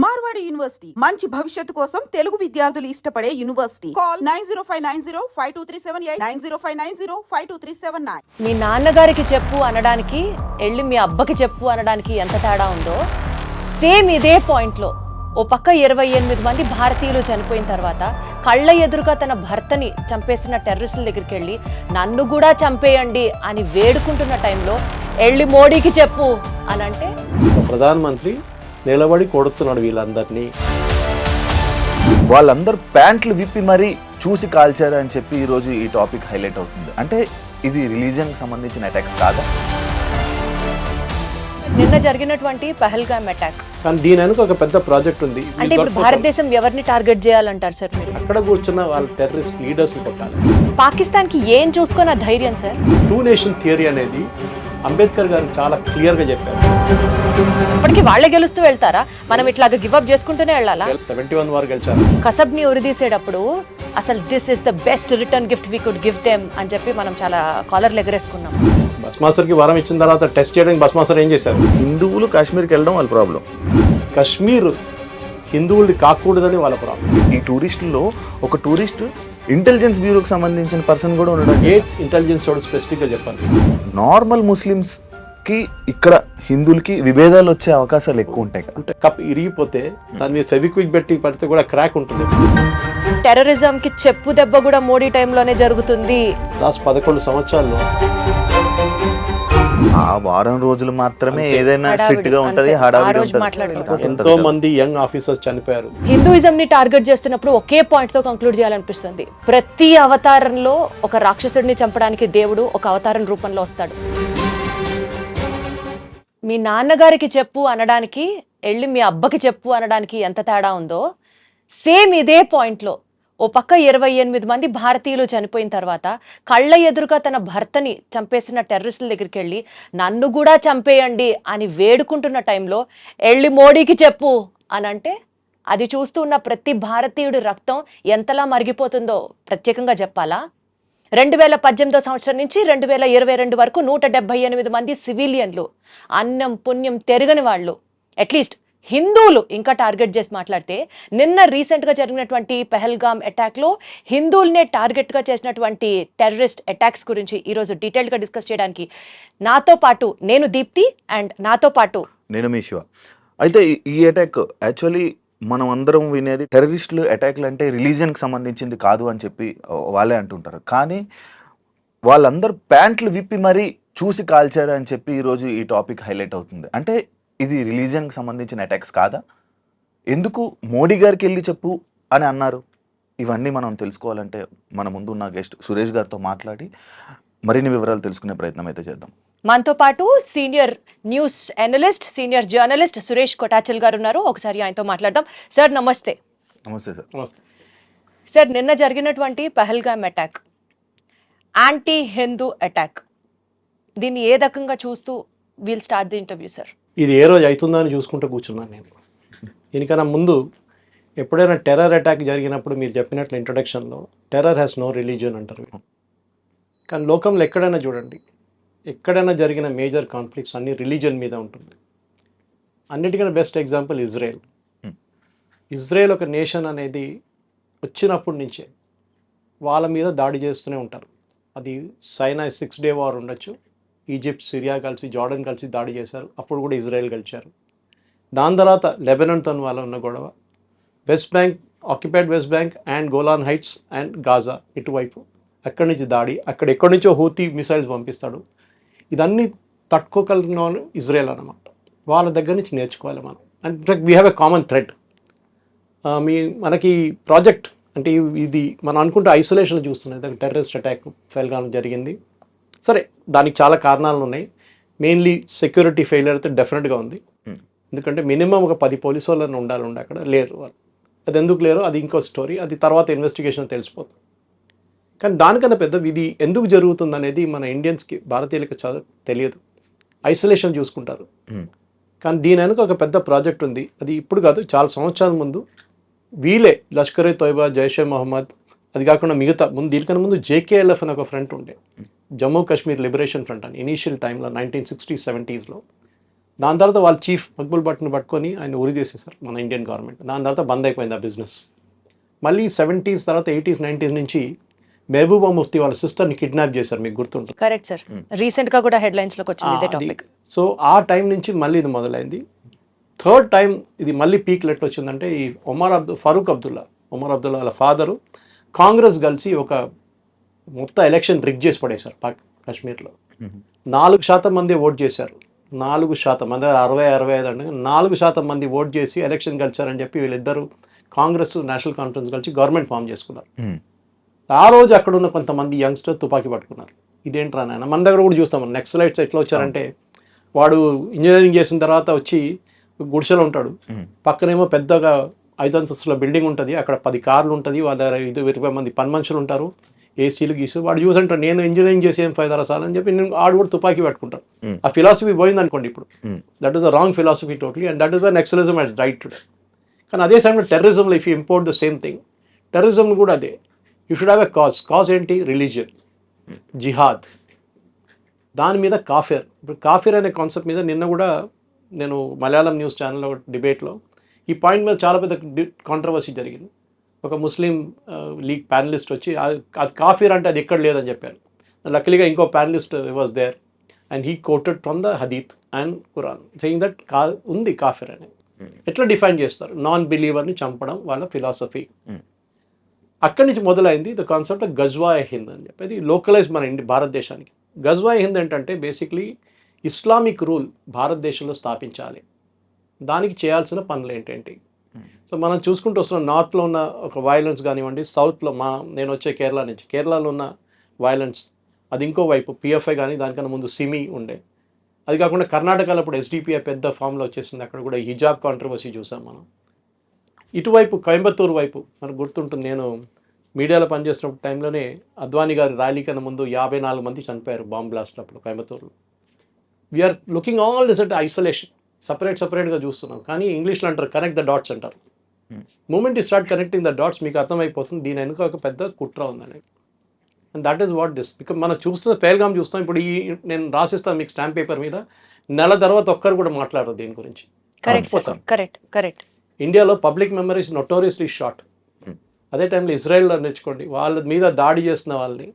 Marwadi university మంచి భవిష్యత్తు కోసం తెలుగు విద్యార్థులు ఇష్టపడే యూనివర్సిటీ. కాల్ 9059052378 9059052379. మీ నాన్నగారికి చెప్పు అనడానికి వెళ్ళి మీ అబ్బకి చెప్పు అనడానికి ఎంత తేడా ఉందో సేమ్ ఇదే పాయింట్లో ఓ పక్క 28 మంది భారతీయులు చనిపోయిన తర్వాత కళ్ళ ఎదురుగా తన భర్తని చంపేసిన టెర్రరిస్టుల దగ్గరికి వెళ్ళి నన్ను కూడా చంపేయండి అని వేడుకుంటున్న టైంలో వెళ్ళి మోడీకి చెప్పు అని అంటే ప్రధానమంత్రి నిలబడి కొడుతున్నాడు వీళ్ళందరినీ. వాళ్ళందరూ ప్యాంట్లు విప్పి మరీ చూసి కాల్చారు అని చెప్పి ఈరోజు ఈ టాపిక్ హైలైట్ అవుతుంది. అంటే ఇది రిలీజియన్కి సంబంధించిన అటాక్స్ కాదా? నిన్న జరిగినటువంటి పహల్గామ్ అటాక్ కానీ దీని వెనుక ఒక పెద్ద ప్రాజెక్ట్ ఉంది. అంటే ఇప్పుడు భారతదేశం ఎవరిని టార్గెట్ చేయాలంటారు సార్ మీరు? అక్కడ కూర్చున్న వాళ్ళ టెర్రరిస్ట్ లీడర్స్ కొట్టాలి. పాకిస్తాన్కి ఏం చూసుకున్న ధైర్యం సార్? టూ నేషన్ థియరీ అనేది అంబేద్కర్ గారు చాలా క్లియర్గా చెప్పారు. ఇప్పటికీ వాళ్ళే గెలుస్తూ వెళ్తారా? మనం ఇట్లాగా గివ్అప్ చేసుకుంటూనే వెళ్ళాలా? 71 వారు గెలిచారు. కసబ్ని ఉరిదీసేటప్పుడు అసలు this is the best return gift we could give them అని చెప్పి మనం చాలా కాలర్లు ఎగరేసుకున్నాం. బస్మాసర్కి వరం ఇచ్చిన తర్వాత టెస్ట్ చేయడానికి బస్మాసర్ ఏం చేశారు? హిందువులు కాశ్మీర్కి వెళ్ళడం వాళ్ళ ప్రాబ్లం. కశ్మీర్ హిందువులది కాకూడదని వాళ్ళ ప్రాబ్లం. ఈ టూరిస్టుల్లో ఒక టూరిస్ట్ ఇంటెలిజెన్స్ బ్యూరోకి సంబంధించిన పర్సన్ కూడా ఉండడం. ఏ ఇంటెలిజెన్స్ వాడు స్పెసిఫిక్గా చెప్పాలి. నార్మల్ ముస్లిమ్స్కి ఇక్కడ హిందువులకి విభేదాలు వచ్చే అవకాశాలు ఎక్కువ ఉంటాయి కదా. అంటే కప్ ఇరిగిపోతే దాని మీద ఫెవిక్విక్ పెట్టి పడితే కూడా క్రాక్ ఉంటుంది. టెర్రరిజం కి చెప్పు దెబ్బ కూడా మోడీ టైంలోనే జరుగుతుంది. లాస్ట్ 11 సంవత్సరాల్లో ఆ వారం రోజులు మాత్రమే ఏదైనా స్ట్రిక్ట్ గా ఉంటది, హడావిడి ఉంటది. ఎంతో మంది యంగ్ ఆఫీసర్స్ చనిపోయారు. హిందూయిజం ని టార్గెట్ చేస్తున్నప్పుడు ఒకే పాయింట్ తో కంక్లూడ్ చేయాలనిపిస్తుంది. ప్రతి అవతారంలో ఒక రాక్షసుడిని చంపడానికి దేవుడు ఒక అవతారం రూపంలో వస్తాడు. మీ నాన్నగారికి చెప్పు అనడానికి వెళ్ళి మీ అబ్బకి చెప్పు అనడానికి ఎంత తేడా ఉందో సేమ్ ఇదే పాయింట్లో ఓ పక్క 28 మంది భారతీయులు చనిపోయిన తర్వాత కళ్ళ ఎదురుగా తన భర్తని చంపేసిన టెర్రరిస్టుల దగ్గరికి వెళ్ళి నన్ను కూడా చంపేయండి అని వేడుకుంటున్న టైంలో వెళ్ళి మోడీకి చెప్పు అని అంటే అది చూస్తూ ఉన్న ప్రతి భారతీయుడి రక్తం ఎంతలా మరిగిపోతుందో ప్రత్యేకంగా చెప్పాలా? 2018 సంవత్సరం నుంచి 2022 వరకు 178 మంది సివిలియన్లు, అన్నం పుణ్యం తెరగని వాళ్ళు, అట్లీస్ట్ హిందువులు ఇంకా టార్గెట్ చేసి మాట్లాడితే నిన్న రీసెంట్గా జరిగినటువంటి పహల్గామ్ అటాక్లో హిందువులనే టార్గెట్గా చేసినటువంటి టెర్రరిస్ట్ అటాక్స్ గురించి ఈరోజు డీటెయిల్గా డిస్కస్ చేయడానికి నాతో పాటు నేను దీప్తి అండ్ నాతో పాటు నేను మీ శివ. అయితే ఈ అటాక్ యాక్చువల్లీ మనం అందరం వినేది టెర్రరిస్టులు అటాక్లు అంటే రిలీజియన్కి సంబంధించింది కాదు అని చెప్పి వాళ్ళే అంటుంటారు. కానీ వాళ్ళందరూ ప్యాంట్లు విప్పి మరీ చూసి కాల్చారు అని చెప్పి ఈరోజు ఈ టాపిక్ హైలైట్ అవుతుంది. అంటే ఇది రిలీజియన్కి సంబంధించిన అటాక్స్ కాదా? ఎందుకు మోడీ గారికి వెళ్ళి చెప్పు అని అన్నారు? ఇవన్నీ మనం తెలుసుకోవాలంటే మన ముందు ఉన్న గెస్ట్ సురేష్ గారితో మాట్లాడి మరిన్ని వివరాలు తెలుసుకునే ప్రయత్నం అయితే చేద్దాం. మనతో పాటు senior news analyst, senior journalist Suresh Kotachal గారు ఉన్నారు. ఒకసారి ఆయనతో మాట్లాడదాం. సార్ నమస్తే. నమస్తే సార్. నమస్తే సార్, నిన్న జరిగినటువంటి Pahalgam attack anti Hindu attack, దీన్ని ఏ రకంగా చూస్తూ we'll start the interview sir? ఇది ఏ రోజు అవుతుందో అని చూసుకుంటూ కూర్చున్నాను నేను. దీనికన్నా ముందు ఎప్పుడైనా టెర్రర్ అటాక్ జరిగినప్పుడు మీరు చెప్పినట్లు ఇంట్రొడక్షన్లో టెర్రర్ హ్యాస్ నో రిలీజియన్ అంటారు. కానీ లోకంలో ఎక్కడైనా చూడండి, ఎక్కడైనా జరిగిన మేజర్ కాన్ఫ్లిక్ట్స్ అన్ని రిలీజియన్ మీద ఉంటుంది. అన్నిటికన్నా బెస్ట్ ఎగ్జాంపుల్ ఇజ్రాయెల్. ఇజ్రాయెల్ ఒక నేషన్ అనేది వచ్చినప్పటి నుంచే వాళ్ళ మీద దాడి చేస్తూనే ఉంటారు. అది సైనా 6 డే వార్ ఉండొచ్చు, ఈజిప్ట్, సిరియా కలిసి, జార్డన్ కలిసి దాడి చేశారు, అప్పుడు కూడా ఇజ్రాయెల్ గెలిచారు. దాని తర్వాత లెబనాన్తో వాళ్ళ ఉన్న గొడవ, west bank, occupied west bank and Golan heights and Gaza ఇటువైపు, అక్కడి నుంచి దాడి, అక్కడ ఎక్కడి నుంచో హూతీ మిసైల్స్ పంపిస్తాడు. ఇదన్నీ తట్టుకోగలిగిన వాళ్ళు ఇజ్రాయెల్ అన్నమాట. వాళ్ళ దగ్గర నుంచి నేర్చుకోవాలి మనం. And in fact we have a common thread. మనకి ప్రాజెక్ట్ అంటే ఇది మనం అనుకుంటే ఐసోలేషన్లో చూస్తున్నాయి. టెర్రరిస్ట్ అటాక్ పహల్గామ్ జరిగింది. సరే, దానికి చాలా కారణాలు ఉన్నాయి. మెయిన్లీ సెక్యూరిటీ ఫెయిలియర్ అయితే డెఫినెట్గా ఉంది. ఎందుకంటే మినిమం ఒక 10 పోలీసు వాళ్ళని ఉండాలి, అక్కడ లేరు వాళ్ళు. అది ఎందుకు లేరు అది ఇంకో స్టోరీ, అది తర్వాత ఇన్వెస్టిగేషన్ తెలిసిపోతుంది. కానీ దానికన్నా పెద్ద ఇది ఎందుకు జరుగుతుంది అనేది మన ఇండియన్స్కి, భారతీయులకి తెలియదు. ఐసోలేషన్ చూసుకుంటారు. కానీ దీని వెనుక ఒక పెద్ద ప్రాజెక్ట్ ఉంది. అది ఇప్పుడు కాదు, చాలా సంవత్సరాల ముందు వీలే లష్కర్-ఏ తోయిబా, జైషే మొహమ్మద్, అది కాకుండా మిగతా దీనికన్నా ముందు JKLF అని ఒక ఫ్రంట్ ఉండే, జమ్మూ కాశ్మీర్ లిబరేషన్ ఫ్రంట్ అని. ఇనీషియల్ టైంలో 1960s, 70s దాని తర్వాత వాళ్ళ చీఫ్ మక్బుల్ భట్ని పట్టుకొని ఆయన ఉరి చేసేసారు మన ఇండియన్ గవర్నమెంట్. దాని తర్వాత బంద్ అయిపోయింది ఆ బిజినెస్. మళ్ళీ 70s తర్వాత 80s 90s నుంచి మెహబూబా ముఫ్తీ వాళ్ళ సిస్టర్ని కిడ్నాప్ చేశారు, మీకు గుర్తుంటుంది. కరెక్ట్ సార్, రీసెంట్ గా కూడా హెడ్లైన్స్ లోకి వచ్చింది ఇదే టాపిక్. సో ఆ టైం నుంచి మళ్ళీ ఇది మొదలైంది. థర్డ్ టైం ఇది మళ్ళీ పీక్ ఎట్లా వచ్చిందంటే ఈ ఫరూక్ అబ్దుల్లా వాళ్ళ ఫాదరు కాంగ్రెస్ కలిసి ఒక మొత్తం ఎలక్షన్ రిగ్ చేసి పడేశారు కాశ్మీర్లో. 4% మంది ఓట్ చేశారు. 4% మంది 60-65 అంటే 4% మంది ఓట్ చేసి ఎలక్షన్ గెలిచారని చెప్పి వీళ్ళిద్దరూ కాంగ్రెస్ నేషనల్ కాన్ఫరెన్స్ కలిసి గవర్నమెంట్ ఫామ్ చేసుకున్నారు. ఆ రోజు అక్కడ ఉన్న కొంతమంది యంగ్స్టర్ తుపాకీ పట్టుకున్నారు. ఇదేంట్రా నాయన, మన దగ్గర కూడా చూస్తాం నెక్సలైట్స్ ఎట్లా వచ్చారంటే, వాడు ఇంజనీరింగ్ చేసిన తర్వాత వచ్చి గుడిసెలో ఉంటాడు, పక్కనేమో పెద్దగా 5 అంతస్తుల బిల్డింగ్ ఉంటుంది, అక్కడ 10 కార్లు ఉంటుంది, వాళ్ళ దగ్గర 20 మంది పని మనుషులు ఉంటారు, ఏసీలు గీసు. వాడు చూసంటాడు నేను ఇంజనీరింగ్ చేసి ఏం ఫైదా సార్ అని చెప్పి నేను ఆడు కూడా తుపాకీ పెట్టుకుంటాను. ఆ ఫిలాసఫీ పోయింది అనుకోండి ఇప్పుడు. That is the wrong philosophy totally, and that is the Naxalism has right today. కానీ అదే సమయంలో టెర్రరిజంలో if you import the same thing, terrorism కూడా అదే. You should have a cause ఏంటి? రిలీజియన్, జిహాద్, దాని మీద కాఫిర్. ఇప్పుడు కాఫిర్ అనే కాన్సెప్ట్ మీద నిన్న కూడా నేను మలయాళం న్యూస్ ఛానల్లో డిబేట్లో ఈ పాయింట్ మీద చాలా పెద్ద కాంట్రవర్సీ జరిగింది. ఒక ముస్లిం లీగ్ ప్యానలిస్ట్ వచ్చి అది కాఫిర్ అంటే అది ఎక్కడ లేదని చెప్పారు. లక్కీగా ఇంకో panelist was there and he quoted from the hadith and Quran saying that ఉంది కాఫిర్ అని. ఎట్లా డిఫైన్ చేస్తారు? నాన్ బిలీవర్ని చంపడం వాళ్ళ ఫిలాసఫీ. అక్కడి నుంచి మొదలైంది ద కాన్సెప్ట్ ఆఫ్ గజ్వాయ్ హింద్ అని చెప్పి. అది లోకలైజ్ మన భారతదేశానికి. గజ్వాయ్ హింద్ ఏంటంటే బేసిక్లీ ఇస్లామిక్ రూల్ భారతదేశంలో స్థాపించాలి, దానికి చేయాల్సిన పనులు ఏంటంటే. సో మనం చూసుకుంటూ వస్తున్నాం, నార్త్లో ఉన్న ఒక వైలెన్స్ కానివ్వండి, సౌత్లో నేను వచ్చే కేరళ నుంచి, కేరళలో ఉన్న వైలెన్స్ అది ఇంకో వైపు పిఎఫ్ఐ కానీ దానికన్నా ముందు సిమి ఉండే. అది కాకుండా కర్ణాటకలో ఇప్పుడు ఎస్డిపిఐ పెద్ద ఫామ్లో వచ్చేసింది, అక్కడ కూడా హిజాబ్ కాంట్రవర్సీ చూసాం మనం. ఇటువైపు కోయంబత్తూరు వైపు మనకు గుర్తుంటుంది, నేను మీడియాలో పనిచేస్తున్న టైంలోనే అద్వానీ గారి ర్యాలీ కన్నా ముందు 54 మంది చనిపోయారు బాంబ్ బ్లాస్ట్ అప్పుడు కోయంబత్తూరులో. We're looking all this at isolation, సపరేట్గా చూస్తున్నాం. కానీ ఇంగ్లీష్లో అంటారు కనెక్ట్ ద డాట్స్ అంటారు. Moment you start connecting the dots మీకు అర్థమైపోతుంది దీని వెనుక ఒక పెద్ద కుట్ర ఉందని. And that is what this. Because మనం చూస్తున్న పేల్గామ్ చూస్తాం. ఇప్పుడు నేను రాసిస్తాను మీకు స్టాంప్ పేపర్ మీద, నెల తర్వాత ఒక్కరు కూడా మాట్లాడరు దీని గురించి. కరెక్ట్. ఇండియాలో పబ్లిక్ మెమరీస్ నోటోరియస్లీ షార్ట్. అదే టైంలో ఇజ్రాయెల్లో నేర్చుకోండి, వాళ్ళ మీద దాడి చేసిన వాళ్ళని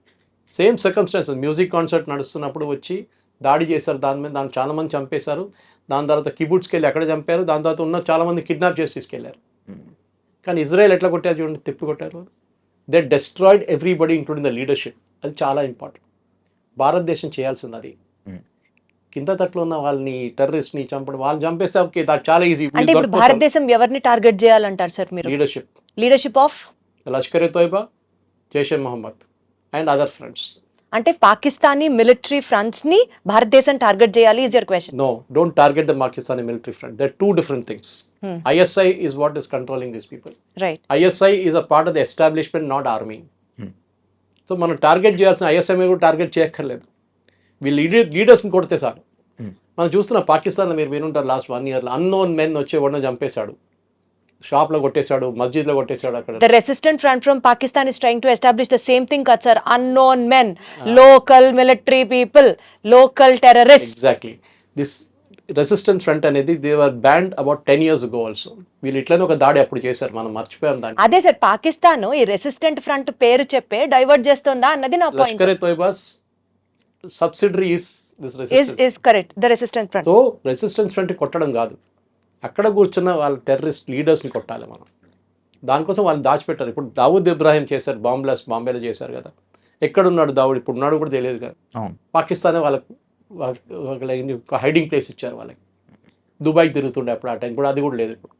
సేమ్ సర్కమ్స్టాన్సెస్, మ్యూజిక్ కాన్సర్ట్ నడుస్తున్నప్పుడు వచ్చి దాడి చేశారు, దాన్ని చాలామంది చంపేశారు. దాని తర్వాత కిబుట్స్కి వెళ్ళి అక్కడ చంపారు. దాని తర్వాత ఉన్న చాలామంది కిడ్నాప్ చేసి తీసుకెళ్లారు. కానీ ఇజ్రాయెల్ ఎట్లా కొట్టారు చూడండి, తిప్పి కొట్టారు. They destroyed everybody including the leadership. అది చాలా ఇంపార్టెంట్. భారతదేశం చేయాల్సింది అది. కింద తట్లో ఉన్న వాళ్ళని టెర్రరిస్ట్ని చంపడం, వాళ్ళని చంపేస్తే ఓకే, దాట్ చాలా ఈజీ. అంటే ఇప్పుడు భారతదేశం ఎవరిని టార్గెట్ చేయాలంటారు సార్ మీరు? Leadership of Lashkar Taiba, Jaish Mohammed and other friends. అంటే పాకిస్తానీ మిలిటరీ ఫ్రంట్స్ ని భారతదేశం టార్గెట్ చేయాలి is your question? No, don't target the Pakistani military front. They're two different things. ISI is what is controlling these people. Right. ISI is a part of the establishment, not army. So మనం target చేయాల్సిన ISI మీద కూడా target చేయక్కర్లేదు. వీళ్ళు లీడర్స్ని కొడితే sir. మనం చూస్తున్న పాకిస్తాన్లో మీరు వినుంటారు లాస్ట్ 1 yearలో అన్నోన్ మెన్ వచ్చి ఎవరినో చంపేశాడు, షాప్లో కొట్టేశాడు, మస్జిద్లో కొట్టేశాడు. అక్కడ the resistant front from Pakistan is trying to establish the same thing kad sir, unknown men, local military people, local terrorists. Exactly. This resistance front అనేది they were banned about 10 years ago also. వీళ్ళు ఇట్లనే ఒక దాడి అప్పుడు చేశారు, మనం మర్చిపోయాం దాన్ని. అదే సార్, పాకిస్తాన్ ఈ రెసిస్టెంట్ ఫ్రంట్ పేరు చెప్పే డైవర్ట్ చేస్తుందా అన్నది నా point. Lashkar-e Taiba's subsidiary is this resistance. is correct, the resistant front. So resistance front కొట్టడం కాదు, అక్కడ కూర్చున్న వాళ్ళ టెర్రరిస్ట్ లీడర్స్ని కొట్టాలి మనం. దానికోసం వాళ్ళు దాచిపెట్టారు. ఇప్పుడు దావూద్ ఇబ్రాహిం చేశారు, బాంబ్ బ్లాస్ట్ బాంబేలో చేశారు కదా. ఎక్కడున్నాడు దావూద్? ఇప్పుడు ఉన్నాడు కూడా తెలియదు కదా. పాకిస్తానే వాళ్ళకి హైడింగ్ ప్లేస్ ఇచ్చారు వాళ్ళకి. దుబాయ్కి తిరుగుతుండే అప్పుడు ఆ టైం కూడా, అది కూడా లేదు ఇప్పుడు.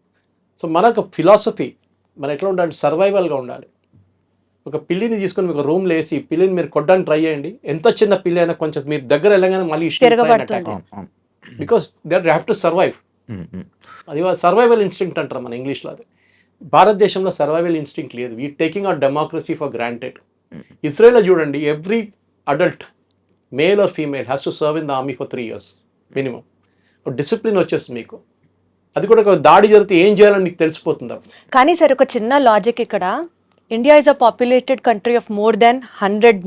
సో మనకు ఫిలాసఫీ మనం ఎట్లా ఉండాలి? సర్వైవల్గా ఉండాలి. ఒక పిల్లిని తీసుకొని ఒక రూమ్లో వేసి పిల్లిని మీరు కొట్టడానికి ట్రై చేయండి, ఎంత చిన్న పిల్లి అయినా కొంచెం మీరు దగ్గర వెళ్ళగానే మళ్ళీ because they have to survive. అది సర్వైవల్ ఇన్స్టింక్ట్ అంటారు మన ఇంగ్లీష్లో. అది భారతదేశంలో సర్వైవల్ ఇన్స్టింక్ట్ లేదు. We taking our democracy for granted. ఇజ్రాయెల్లో చూడండి, every adult male or female has to serve in the army for 3 years minimum. Discipline వచ్చేస్తుంది మీకు. అది కూడా ఒక దాడి జరిగితే ఏం చేయాలని మీకు తెలిసిపోతుంది. కానీ సార్ ఒక చిన్న లాజిక్ ఇక్కడ, India is a populated country of more than 100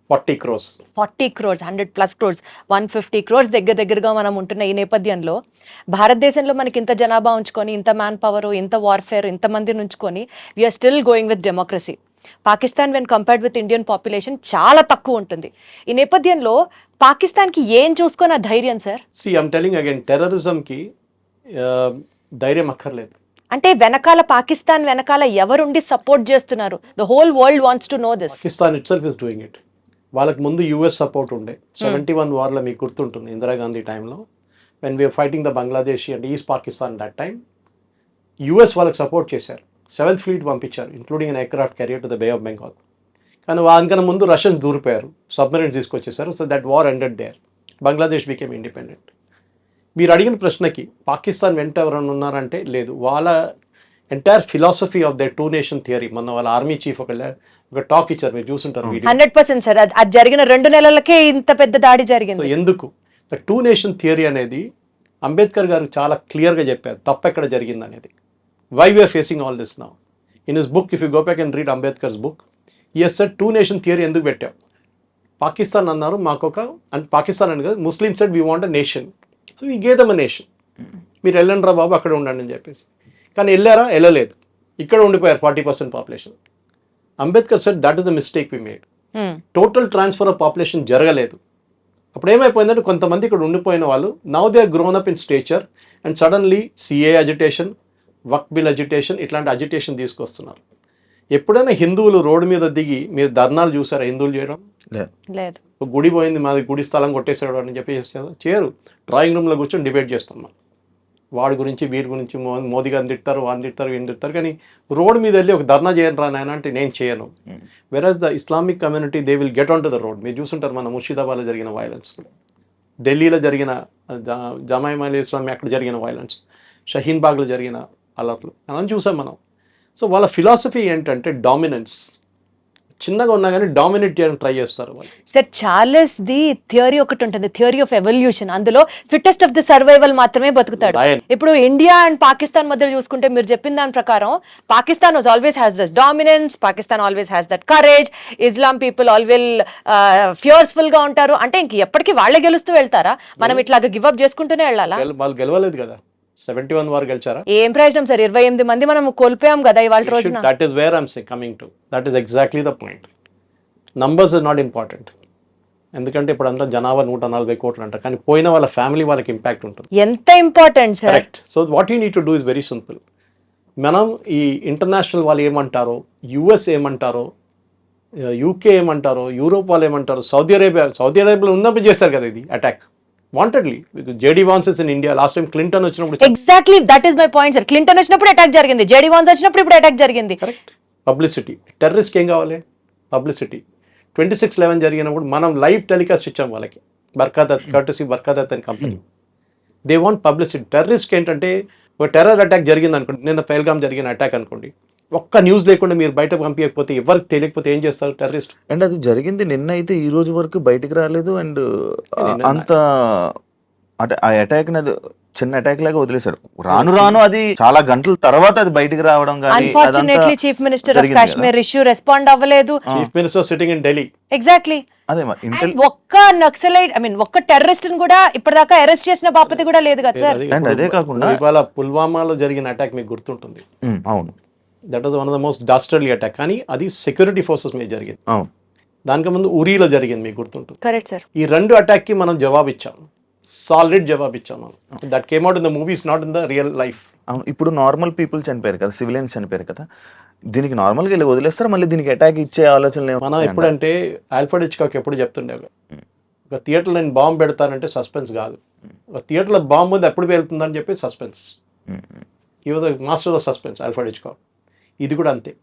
40 crores. 40 crores, 100+ crores, 150 crores దగ్గరగా మనం ఉంటున్న ఈ నేపథ్యంలో భారతదేశంలో మనకి ఇంత జనాభా ఉంచుకొని, ఇంత మ్యాన్ పవర్, ఇంత వార్ఫేర్, ఇంతమందిని ఉంచుకొని we're still going with democracy. Pakistan when compared with Indian population చాలా తక్కువ ఉంటుంది. ఈ నేపథ్యంలో పాకిస్తాన్కి ఏం చూసుకొని ఆ ధైర్యం sir? See, I'm telling again, టెర్రరిజంకి ధైర్యం అక్కర్లేదు. అంటే వెనకాల పాకిస్తాన్ వెనకాల ఎవరుండి సపోర్ట్ చేస్తున్నారు? The whole world wants to know this. Pakistan it self is doing it. వాళ్ళకి ముందు యుఎస్ సపోర్ట్ ఉండే 71 వార్లో మీకు గుర్తుంటుంది, ఇందిరాగాంధీ టైంలో when we're fighting the Bangladeshi and East Pakistan that time US వాళ్ళకి సపోర్ట్ చేశారు. 7th ఫ్లీట్ పంపించారు, including an aircraft carrier to the Bay of Bengal. కానీ దానికన్నా ముందు రష్యన్స్ దూరిపోయారు, సబ్మెరైన్స్ తీసుకొచ్చేసారు. So that war ended there, Bangladesh became independent. మీరు అడిగిన ప్రశ్నకి పాకిస్తాన్ వెంట ఎవరైనా ఉన్నారంటే లేదు. వాళ్ళ entire philosophy of the 2 nation theory, మొన్న వాళ్ళ ఆర్మీ చీఫ్ ఒక టాక్ ఇచ్చారు, మీరు చూసుంటారు వీడియో. 100% సార్, అది జరిగిన 2 నెలలకే ఇంత పెద్ద దాడి సో జరిగింది. ఎందుకు ద 2 నేషన్ థియరీ అనేది అంబేద్కర్ గారు చాలా క్లియర్గా చెప్పారు తప్పెక్కడ జరిగింది అనేది. Why we're facing all this now in his book, if you go back and read Ambedkar's book, he has said 2 nation theory ఎందుకు పెట్టాం. పాకిస్తాన్ అన్నారు మాకొక, అంటే పాకిస్తాన్ అని కాదు, Muslim said we want a nation, so we gave them a nation. మీరు వెళ్ళండి రా బాబు అక్కడ ఉండండి అని చెప్పేసి. కానీ వెళ్ళారా? వెళ్ళలేదు, ఇక్కడ ఉండిపోయారు 40% population. Ambedkar said that is the mistake we made. Total transfer of population జరగలేదు. అప్పుడు ఏమైపోయిందంటే కొంతమంది ఇక్కడ ఉండిపోయిన వాళ్ళు now they are grown up in stature and suddenly CA agitation, Waqf bill agitation, ఇట్లాంటి అజిటేషన్ తీసుకొస్తున్నారు. ఎప్పుడైనా హిందువులు రోడ్డు మీద దిగి మీరు ధర్నాలు చూసారా హిందువులు చేయడం? లేదు. గుడి పోయింది మాది, గుడి స్థలం కొట్టేసాడు అని చెప్పి చేయరు. డ్రాయింగ్ రూమ్లో కూర్చొని డిబేట్ చేస్తున్నాం, వాడి గురించి వీరి గురించి, మోదీ గారిని తిడతారు, వాడిని తిడతారు, వీడిని తిడతారు. కానీ రోడ్ మీద వెళ్ళి ఒక ధర్నా చేయను రా నాయన అంటే నేను చేయను. వెరాజ్ the Islamic community they will get on to the road. మీరు చూసుంటారు మన ముర్షిదాబాద్లో జరిగిన వైలెన్స్, ఢిల్లీలో జరిగిన జమాయిమా ఇస్లామీ అక్కడ జరిగిన వైలెన్స్, షహీన్ బాగ్లో జరిగిన అలర్ట్లు అని చూసాం మనం. సో వాళ్ళ ఫిలాసఫీ ఏంటంటే డామినెన్స్. చిన్నగా ఉన్నా కానీ డామినేట్ చేయడానికి ట్రై చేస్తారు వాళ్ళు. సార్ చార్లెస్ ది థియరీ ఒకటి ఉంటుంది, థియరీ ఆఫ్ ఎవల్యూషన్. అందులో ఫిట్టెస్ట్ ఆఫ్ ది సర్వైవల్ మాత్రమే బతుకుతాడు. ఇప్పుడు ఇండియా అండ్ పాకిస్తాన్ మధ్య చూసుకుంటే మీరు చెప్పిన దాని ప్రకారం Pakistan always has that dominance, Pakistan always has that courage, Islam people always fearful గా ఉంటారు. అంటే ఇంక ఎప్పటికీ వాళ్ళే గెలుస్తూ వెళ్తారా? మనం ఇట్లాగా గివ్ అప్ చేసుకుంటూనే వెళ్ళాలా? వాళ్ళు గెలవలేదు కదా, 71 వారు గెలిచారా? ఏం ప్రయోజనం సార్? 28 మంది మనం కోల్పోయాం కదా ఇవాళ రోజున. That is where I'm coming to. That is exactly the point. Numbers is not important. ఎందుకంటే ఇప్పుడు అందరూ జనాభా 140 కోట్లు అంటారు, కానీ పోయిన వాళ్ళ ఫ్యామిలీ వాళ్ళకి ఇంపాక్ట్ ఉంటుంది. ఎంత important sir. Correct. So what you need to do is very simple. మనం ఈ ఇంటర్నేషనల్ వాళ్ళు ఏమంటారో, యుఎస్ ఏమంటారో, యూకే ఏమంటారో, యూరోప్ వాళ్ళు ఏమంటారో, సౌదీ అరేబియాలో ఉన్నప్పుడు చేశారు కదా ఇది attack wantedly. JD Vance is in India. Last time Clinton వచ్చినప్పుడు exactly that is my point sir. Clinton వచ్చినప్పుడు అటాక్ జరిగింది, జేడీ వాన్స్ వచ్చినప్పుడు ఇప్పుడు అటాక్ జరిగింది. కరెక్ట్. పబ్లిసిటీ. టెర్రరిస్ట్కి ఏం కావాలి? పబ్లిసిటీ. 26/11 జరిగినప్పుడు మనం లైవ్ టెలికాస్ట్ ఇచ్చాం వాళ్ళకి, బర్కాదత్ కర్టసీ బర్కాదత్ అని కంపెనీ. They want publicity. టెర్రరిస్ట్కి ఏంటంటే ఒక టెర్రర్ అటాక్ జరిగింది అనుకోండి, నిన్న పెహల్గాం జరిగిన అటాక్ అనుకోండి, ఒక్క న్యూస్ లేకుండా మీరు బయటకు పంపించకపోతే, ఎవరికి తెలియకపోతే ఏం చేస్తారు టెర్రరిస్ట్? అండ్ అది జరిగింది నిన్న అయితే ఈ రోజు వరకు బయటికి రాలేదు. అండ్ అంత అంటే ఆ అటాక్ చిన్న అటాక్ లాగా వదిలేశారు. రాను అది చాలా గంటల తర్వాత అది బయటికి రావడం కానీ, unfortunately chief minister of Kashmir issue respond అవ్వలేదు. Chief minister sitting in Delhi. Exactly. అదే ఒక్క నక్సలైట్ ఒక్క టెర్రరిస్ట్ ని కూడా ఇప్పటిదాకా అరెస్ట్ చేసిన బాపతి కూడా లేదు కదా సార్. అండ్ అదే కాకుండా ఇవాళ పుల్వామాలో జరిగిన అటాక్ మీకు గుర్తుంటుంది. అవును, that was one of the most dastardly attack. కానీ అది సెక్యూరిటీ ఫోర్సెస్ మీద జరిగింది. అవును, దానికి ముందు ఉరీలో జరిగింది, మీకు గుర్తుంటుంది. Correct sir. ఈ 2 అటాక్ కి మనం జవాబు ఇచ్చాం, సాలిడ్ జవాబు ఇచ్చాం మనం. That came out in the movies, not in the real life. అవును. ఇప్పుడు నార్మల్ పీపుల్ చనిపోయారు కదా, సివిలియన్స్ చనిపోయారు కదా, దీనికి నార్మల్గా వెళ్ళి వదిలేస్తారు, మళ్ళీ దీనికి అటాక్ ఇచ్చే ఆలోచన మనం ఎప్పుడంటే ఆల్ఫ్రెడ్ హిచ్కాక్ ఎప్పుడు చెప్తుండే, ఒక థియేటర్లో నేను బాంబు పెడతానంటే సస్పెన్స్ కాదు, ఒక థియేటర్లో బాంబు ఉంది ఎప్పుడు వెళ్తుందని చెప్పి సస్పెన్స్. ఈ was master of suspense Alfred Hitchcock. ఇది కూడా అంతే.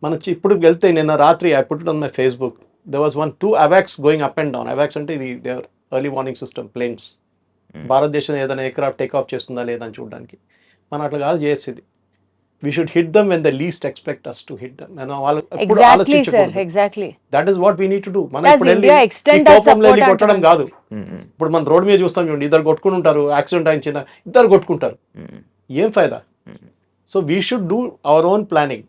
మనం ఇప్పుడు వెళ్తే నిన్న రాత్రి I put it on my Facebook, there was 2 AWACS going up and down. AWACS అంటే ఇది their early warning system, planes. భారతదేశం ఏదైనా ఎయిర్క్రాఫ్ట్ టేక్ ఆఫ్ చేస్తుందా లేదని చూడడానికి. మనం అట్లా కాదు చేసేది. We should hit them when they least expect us to hit them. Exactly. That is what we need to do. మనం Does ఇప్పుడు India extend that support కొట్టడం కాదు. ఇప్పుడు మనం రోడ్ మీద చూస్తాం చూడండి, ఇద్దరు కొట్టుకుని ఉంటారు, యాక్సిడెంట్ అయింది, ఇద్దరు కొట్టుకుంటారు, ఏం ఫైదా? So we should do our own planning,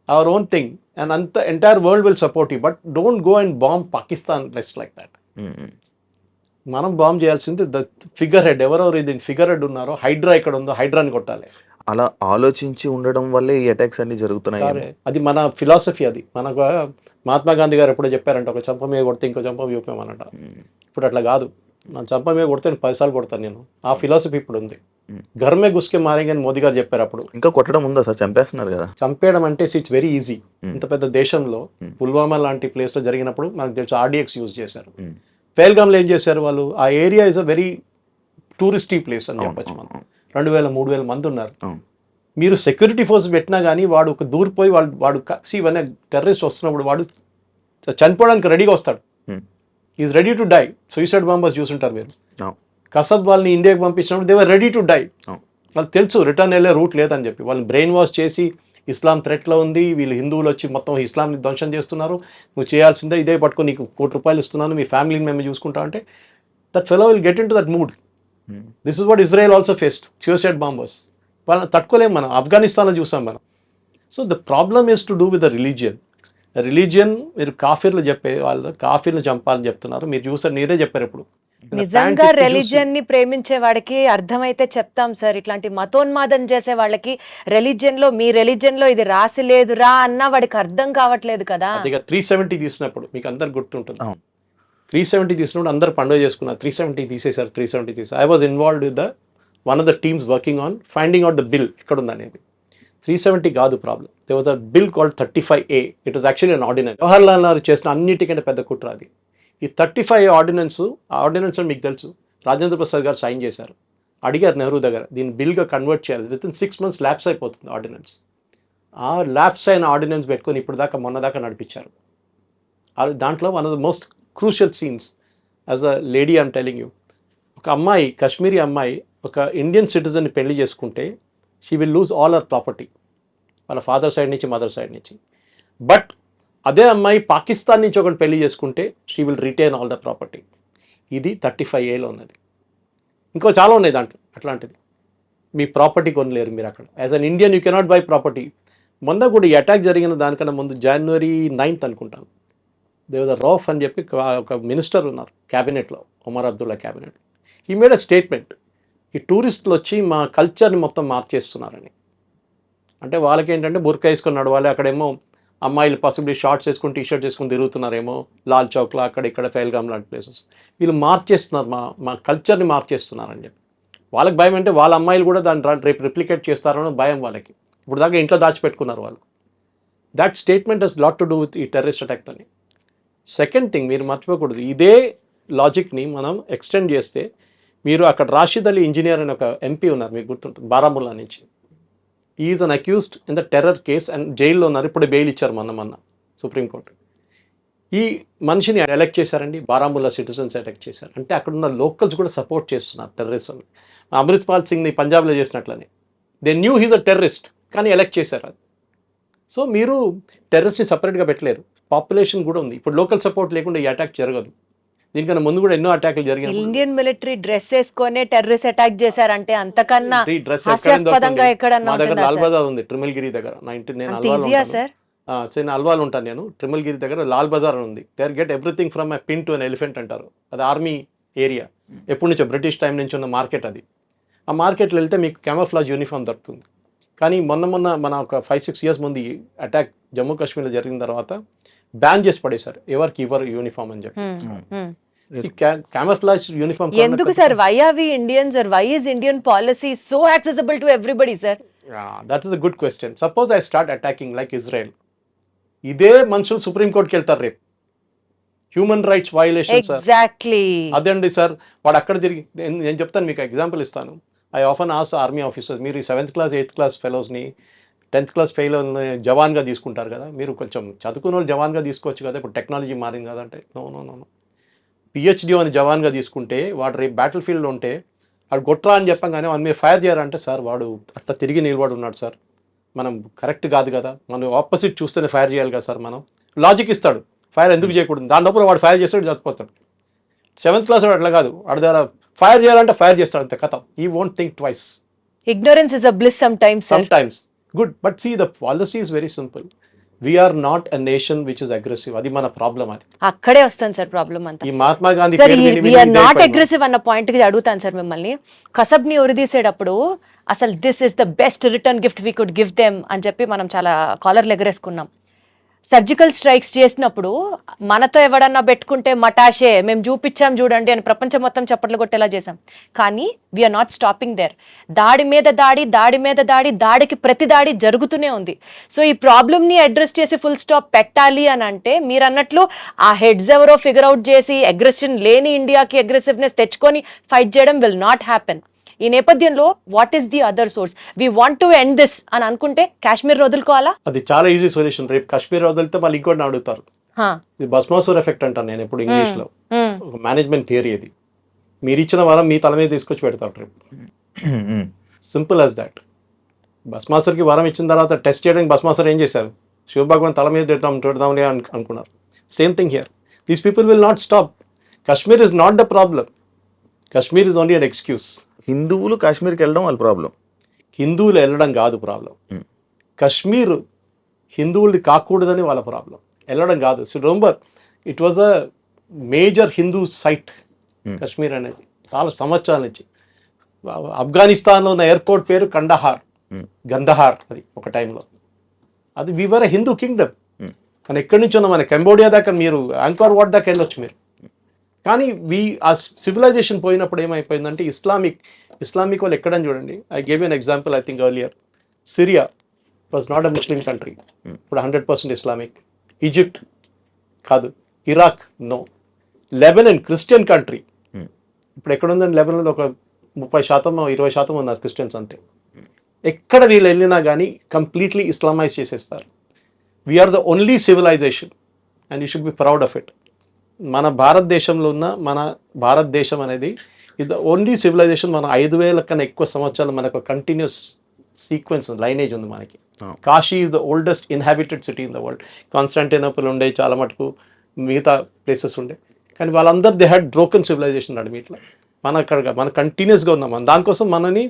our own thing, and అంత entire world will support you, but don't go and bomb Pakistan let's like that. మనం బాంబ్ చేయాల్సింది ద ఫిగర్ హెడ్, ఎవరెవరు ఇది ఫిగర్ హెడ్ ఉన్నారో, హైడ్రా ఇక్కడ ఉందో హైడ్రాని కొట్టాలి. అలా ఆలోచించి ఉండడం వల్లే ఈ అటాక్స్ అన్ని జరుగుతున్నాయి. అది మన ఫిలాసఫీ. అది మనకు మహాత్మా గాంధీ గారు ఎప్పుడో చెప్పారంట, ఒక చంప మీద కొడితే ఇంకో చంప చూపామన్నట. ఇప్పుడు అట్లా కాదు, నా చంప మీద కొడితే 10 సార్లు కొడతాను నేను. ఆ ఫిలాసఫీ ఇప్పుడు ఉంది. ఘర్మే గుస్కే మారేంగే అని మోదీ గారు చెప్పారు అప్పుడు. ఇంకా కొట్టడం ఉందా సార్? చంపేస్తున్నారు కదా. చంపేయడం అంటే ఇట్స్ వెరీ ఈజీ. ఇంత పెద్ద దేశంలో పుల్వామా లాంటి ప్లేస్లో జరిగినప్పుడు మనకు తెలుసు ఆర్డిఎక్స్ యూజ్ చేశారు. పేల్గామ్లో ఏం చేశారు వాళ్ళు? ఆ area is a very touristy place అని చెప్పొచ్చు. మనం 2000-3000 మంది ఉన్నారు. మీరు సెక్యూరిటీ ఫోర్స్ పెట్టినా కానీ వాడు ఒక దూరిపోయి వాడు ఇవన్నీ టెర్రరిస్ట్ వస్తున్నప్పుడు వాడు చనిపోవడానికి రెడీగా వస్తాడు. Is ready to die. Suicide bombers చూసుంటారు మీరు. కసబ్ వాళ్ళని ఇండియాకి పంపించినప్పుడు they were ready to die. వాళ్ళకి తెలుసు రిటర్న్ వెళ్ళే రూట్ లేదని చెప్పి. వాళ్ళని బ్రెయిన్ వాష్ చేసి ఇస్లాం థ్రెట్లో ఉంది, వీళ్ళు హిందువులు వచ్చి మొత్తం ఇస్లాంని ధ్వంసం చేస్తున్నారు, నువ్వు చేయాల్సిందే ఇదే పట్టుకొని నీకు ₹1 ఇస్తున్నాను, మీ ఫ్యామిలీని మేము చూసుకుంటా అంటే that fellow will get in to that mood. This is what Israel also faced, suicide bombers. వాళ్ళని తట్టుకోలేము మనం. ఆఫ్ఘనిస్తాన్లో చూసాం మనం. So the problem is to do with the religion. మీరు కాఫీర్లు చెప్పే వాళ్ళు కాఫీర్లు చంపాలని చెప్తున్నారు. మీరు చూసారు, మీరే చెప్పారు ఇప్పుడు. నిజంగా రిలీజియన్ ని ప్రేమించే వాడికి అర్థమైతే చెప్తాం సార్. ఇట్లాంటి మతోన్మాదం చేసే వాళ్ళకి రిలీజియన్ లో ఇది రాసి లేదురా అన్న వాడికి అర్థం కావట్లేదు కదా. 370 తీసినప్పుడు మీకు అందరు గుర్తుంటుంది. 370 తీసినప్పుడు అందరు పండుగ చేసుకున్నారు. 370 తీసేశారు. 370 తీసారు. I was involved with one of the teams working on finding out the bill ఎక్కడ ఉందనేది. 370 కాదు problem. They was a bill called 35A. It was actually an ordinance. Jawaharlal Nehru చేసిన అన్నిటికంటే పెద్ద కుట్ర అది. ఈ 35A ఆర్డినెన్స్ మీకు తెలుసు, రాజేంద్ర ప్రసాద్ గారు సైన్ చేశారు. అడిగారు నెహ్రూ దగ్గర, దీన్ని బిల్గా కన్వర్ట్ చేయాలి. విత్ ఇన్ 6 months ల్యాప్స్ అయిపోతుంది ఆర్డినెన్స్. ఆ ల్యాప్స్ అయిన ఆర్డినెన్స్ పెట్టుకొని ఇప్పుడు దాకా మొన్న దాకా నడిపించారు. దాంట్లో one of the most crucial scenes as a lady I'm telling you, ఒక అమ్మాయి, కాశ్మీరీ అమ్మాయి ఒక ఇండియన్ సిటిజన్ని పెళ్లి చేసుకుంటే she will lose all our property, వాళ్ళ ఫాదర్ సైడ్ నుంచి మదర్ సైడ్ నుంచి. బట్ అదే అమ్మాయి పాకిస్తాన్ నుంచి ఒకటి పెళ్లి చేసుకుంటే she will retain all the property. ఇది 35Aలో ఉన్నది. ఇంకో చాలా ఉన్నాయి దాంట్లో అట్లాంటిది. మీ ప్రాపర్టీ కొనలేరు మీరు అక్కడ. As an Indian you cannot by property. మొన్న కూడా ఈ అటాక్ జరిగిన దానికన్నా ముందు January 9th అనుకుంటాను, దేవద రౌఫ్ అని చెప్పి ఒక మినిస్టర్ ఉన్నారు క్యాబినెట్లో, ఒమర్ అబ్దుల్లా క్యాబినెట్. ఈ మేడ్ అ స్టేట్మెంట్, ఈ టూరిస్టులు వచ్చి మా కల్చర్ని మొత్తం మార్చేస్తున్నారని. అంటే వాళ్ళకి ఏంటంటే బుర్కా వేసుకొని నడవాలి, అక్కడేమో అమ్మాయిలు పాసిబిలీ షార్ట్స్ వేసుకొని టీషర్ట్ వేసుకొని తిరుగుతున్నారేమో లాల్ చౌక్లో అక్కడ ఇక్కడ ఫెయిల్గామ్ లాంటి ప్లేసెస్. వీళ్ళు మార్చేస్తున్నారు, మా కల్చర్ని మార్చేస్తున్నారని చెప్పి. వాళ్ళకి భయం అంటే వాళ్ళ అమ్మాయిలు కూడా దాన్ని రేపు రిప్లికేట్ చేస్తారని భయం వాళ్ళకి. ఇప్పుడు దాకా ఇంట్లో దాచిపెట్టుకున్నారు వాళ్ళు. That statement has lot to do with ఈ టెర్రరిస్ట్ అటాక్ అని. సెకండ్ థింగ్ మీరు మర్చిపోకూడదు, ఇదే లాజిక్ని మనం ఎక్స్టెండ్ చేస్తే మీరు అక్కడ రాషిద్ అలీ ఇంజనీర్ అని ఒక ఎంపీ ఉన్నారు, మీకు గుర్తుంటుంది, బారాముల్లా నుంచి. Is an accused in the terror case and జైల్లో ఉన్నారు. ఇప్పుడు బెయిల్ ఇచ్చారు మొన్న సుప్రీంకోర్టు. ఈ మనిషిని ఎలెక్ట్ చేశారండి, బారాముల్లా సిటిజన్స్ ఎలెక్ట్ చేశారు. అంటే అక్కడ ఉన్న లోకల్స్ కూడా సపోర్ట్ చేస్తున్నారు టెర్రరిజం. అమృత్పాల్ సింగ్ని పంజాబ్లో చేసినట్లనే they knew he's a terrorist, కానీ ఎలెక్ట్ చేశారు అది. సో మీరు టెర్రరిస్ట్ని సపరేట్గా పెట్టలేరు, పాపులేషన్ కూడా ఉంది. ఇప్పుడు లోకల్ సపోర్ట్ లేకుండా ఈ అటాక్ జరగదు. దీనికన్నా ముందు కూడా ఎన్నో అటాక్లు జరిగాయి. ఇండియన్ మిలిటరీ డ్రెస్ వేసుకొని టెర్రరిస్ట్ అటాక్ చేశారంటే అంతకన్నా హాస్యాస్పదంగా ఎక్కడన్నా మా దగ్గర లాల్ బజార్ ఉంది ట్రిమల్గిరి దగ్గర. నేను అల్వాల్ ఉంటాను, నేను ట్రిమల్గిరి దగ్గర లాల్ బజార్ ఉంది. There get everything from a pin to an elephant అంటారు. అది ఆర్మీ ఏరియా, ఎప్పటి నుంచో బ్రిటిష్ టైం నుంచి ఉన్న మార్కెట్ అది. ఆ మార్కెట్లో వెళ్తే మీకు క్యామోఫ్లాజ్ యూనిఫామ్ దొరుకుతుంది. కానీ మొన్న మన ఒక 5-6 years ముందు ఈ అటాక్ జమ్మూ కాశ్మీర్లో జరిగిన తర్వాత బ్యాన్ చేసి పడేశారు, ఎవరికి ఇవ్వరు యూనిఫామ్ అని చెప్పి. Camouflage uniform. ఎందుకు sir? why are we Indians or why is Indian policy so accessible to everybody, sir? Yeah, that is a good question. Suppose I start attacking like Israel. ఇదే మనుషులు supreme కోర్టుకి వెళ్తారు రేపు. Human rights violation sir. Exactly అదండి sir. వాడు అక్కడ తిరిగి, నేను చెప్తాను మీకు ఎగ్జాంపుల్ ఇస్తాను. I often as army officers, మీరు ఈ 7th class 8th class ఫెలోస్ని 10th class ఫెయిల్ జవాన్గా తీసుకుంటారు కదా, మీరు కొంచెం చదువుకున్న వాళ్ళు జవాన్గా తీసుకోవచ్చు కదా, ఇప్పుడు టెక్నాలజీ మారింది కదా అంటే. నో. PhD అని జవాన్గా తీసుకుంటే వాడు రేపు బ్యాటిల్ ఫీల్డ్లో ఉంటే వాడు గొట్రా అని చెప్పగానే వాడి మీద ఫైర్ చేయాలంటే, సార్ వాడు అట్లా తిరిగి నిలబడి ఉన్నాడు సార్, మనం కరెక్ట్ కాదు కదా, మనం ఆపోజిట్ చూస్తేనే ఫైర్ చేయాలి కదా సార్. మనం లాజిక్ ఇస్తాడు, ఫైర్ ఎందుకు చేయకూడదు, దాని లోపల వాడు ఫైర్ చేస్తాడు, చచ్చిపోతాడు. 7th class వాడు అట్లా కాదు, వాడి దగ్గర ఫైర్ చేయాలంటే ఫైర్ చేస్తాడు, అంతే కథ. ఈ won't think twice. Ignorance is a bliss sometimes, sir. Sometimes. Good. But see, the policy is very simple. We're not a nation which is aggressive. అది మన ప్రాబ్లం. అది అక్కడే వస్తాను సార్ ప్రాబ్లం అంతా. ఈ మహాత్మా గాంధీ సార్ పేరు విని విని వీఆర్ ఇదే నాట్ అయిపోయింది. అగ్రెసివ్ అన్న పాయింట్ కి అడుగుతాను సార్ మిమ్మల్ని. కసబ్ని ఉరిదీసేటప్పుడు అసలు this is the best return gift we could give them అని చెప్పి మనం చాలా కాలర్లు ఎగరేసుకున్నాం. సర్జికల్ స్ట్రైక్స్ చేసినప్పుడు మనతో ఎవడన్నా పెట్టుకుంటే మటాషే మేము చూపించాం చూడండి అని ప్రపంచం మొత్తం చప్పట్లు కొట్టేలా చేసాం. కానీ వీఆర్ నాట్ స్టాపింగ్ దేర్. దాడి మీద దాడి, దాడి మీద దాడి, దాడికి ప్రతి దాడి జరుగుతూనే ఉంది. సో ఈ ప్రాబ్లమ్ని అడ్రస్ చేసి ఫుల్ స్టాప్ పెట్టాలి అని అంటే మీరు అన్నట్లు ఆ హెడ్స్ ఎవరో ఫిగర్ అవుట్ చేసి అగ్రెషన్ లేని ఇండియాకి అగ్రెసివ్నెస్ తెచ్చుకొని ఫైట్ చేయడం విల్ నాట్ హ్యాపెన్. ఈ నేపథ్యంలో what is the other source? We want to end this అని అనుకుంటే కాశ్మీర్ వదులుకోవాలా? అది చాలా ఈజీ సొల్యూషన్. రేపు కాశ్మీర్ వదిలితే మళ్ళీ ఇంకోటి అడుగుతారు. ఇది భస్మాసుర్ ఎఫెక్ట్ అంటాను నేను ఎప్పుడు ఇంగ్లీష్ లో. ఒక మేనేజ్మెంట్ థియరీ అది. మీరు ఇచ్చిన వారం మీ తల మీద తీసుకొచ్చి పెడతారు రేపు. Simple as that. భస్మాసుర్కి వరం ఇచ్చిన తర్వాత టెస్ట్ చేయడానికి భస్మాసుర్ ఏం చేశారు? శివభగవాన్ తల మీద పెడదామని అనుకున్నారు. Same thing here. These people will not stop. Kashmir is not the problem. Kashmir is only an excuse. హిందువులు కాశ్మీర్కి వెళ్ళడం వాళ్ళ ప్రాబ్లం. హిందువులు వెళ్ళడం కాదు ప్రాబ్లం. కాశ్మీర్ హిందువులది కాకూడదని వాళ్ళ ప్రాబ్లం. వెళ్ళడం కాదు. So remember it was a major Hindu site Kashmir అనేది చాలా సంవత్సరాల నుంచి. ఆఫ్ఘనిస్తాన్లో ఉన్న ఎయిర్పోర్ట్ పేరు గందహార్ అది ఒక టైంలో. అది వీవర్ హిందూ కింగ్డమ్. కానీ ఎక్కడి నుంచి ఉన్నా మన కంబోడియా దాకా మీరు యాంకార్ వాట్ దాకా వెళ్ళొచ్చు మీరు. కానీ ఆ సివిలైజేషన్ పోయినప్పుడు ఏమైపోయిందంటే ఇస్లామిక్ వాళ్ళు ఎక్కడని చూడండి. I gave an example I think earlier. Syria was not a Muslim country, ఇప్పుడు 100% ఇస్లామిక్. ఈజిప్ట్ కాదు, Iraq no. Lebanon Christian country, ఇప్పుడు ఎక్కడుందండి లెబనన్లో? ఒక 30% 20% ఉన్నారు క్రిస్టియన్స్ అంతే. ఎక్కడ వీళ్ళు వెళ్ళినా కానీ కంప్లీట్లీ ఇస్లామైజ్ చేసేస్తారు. We're the only civilization and you should be proud of it. మన భారతదేశంలో ఉన్న భారతదేశం అనేది ఇది ద ఓన్లీ సివిలైజేషన్. మన 5,000 కన్నా ఎక్కువ సంవత్సరాలు మనకు కంటిన్యూస్ సీక్వెన్స్ లైనేజ్ ఉంది మనకి. Kashi is the oldest inhabited city in the world. Constantinople ఉండే, చాలా మటుకు మిగతా ప్లేసెస్ ఉండే. కానీ వాళ్ళందరూ దే హ్యాడ్ బ్రోకెన్ సివిలైజేషన్ అడిమిట్లా. మన కంటిన్యూస్గా ఉన్నాం. దానికోసం మనని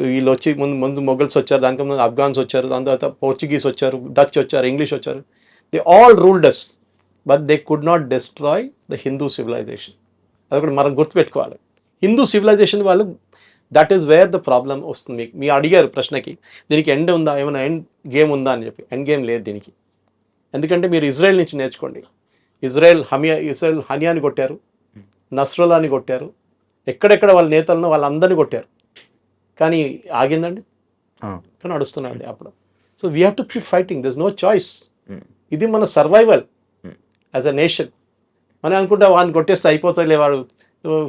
వీళ్ళు వచ్చి ముందు మొఘల్స్ వచ్చారు, దానికి ముందు ఆఫ్ఘాన్స్ వచ్చారు, దాని తర్వాత పోర్చుగీస్ వచ్చారు, డచ్ వచ్చారు, ఇంగ్లీష్ వచ్చారు. They all ruled us but they could not destroy the Hindu civilization. అది కూడా మనం గుర్తుపెట్టుకోవాలి. హిందూ సివిలైజేషన్ వాళ్ళు that is where the problem వస్తుంది. మీరు అడిగారు ప్రశ్నకి దీనికి ఎండ్ ఉందా, ఏమైనా ఎండ్ గేమ్ ఉందా అని చెప్పి. ఎండ్ గేమ్ లేదు దీనికి. ఎందుకంటే మీరు ఇజ్రాయెల్ నుంచి నేర్చుకోండి. ఇజ్రాయెల్ హనియాని కొట్టారు, నస్రుల్లాని కొట్టారు, ఎక్కడెక్కడ వాళ్ళ నేతలను వాళ్ళందరినీ కొట్టారు. కానీ ఆగిందండి? కానీ నడుస్తున్నది అప్పుడు. So we have to keep fighting. This no choice. ఇది మన సర్వైవల్ యాజ్ అ నేషన్. మనం అనుకుంటా వాడిని కొట్టేస్తే అయిపోతాయి, వాడు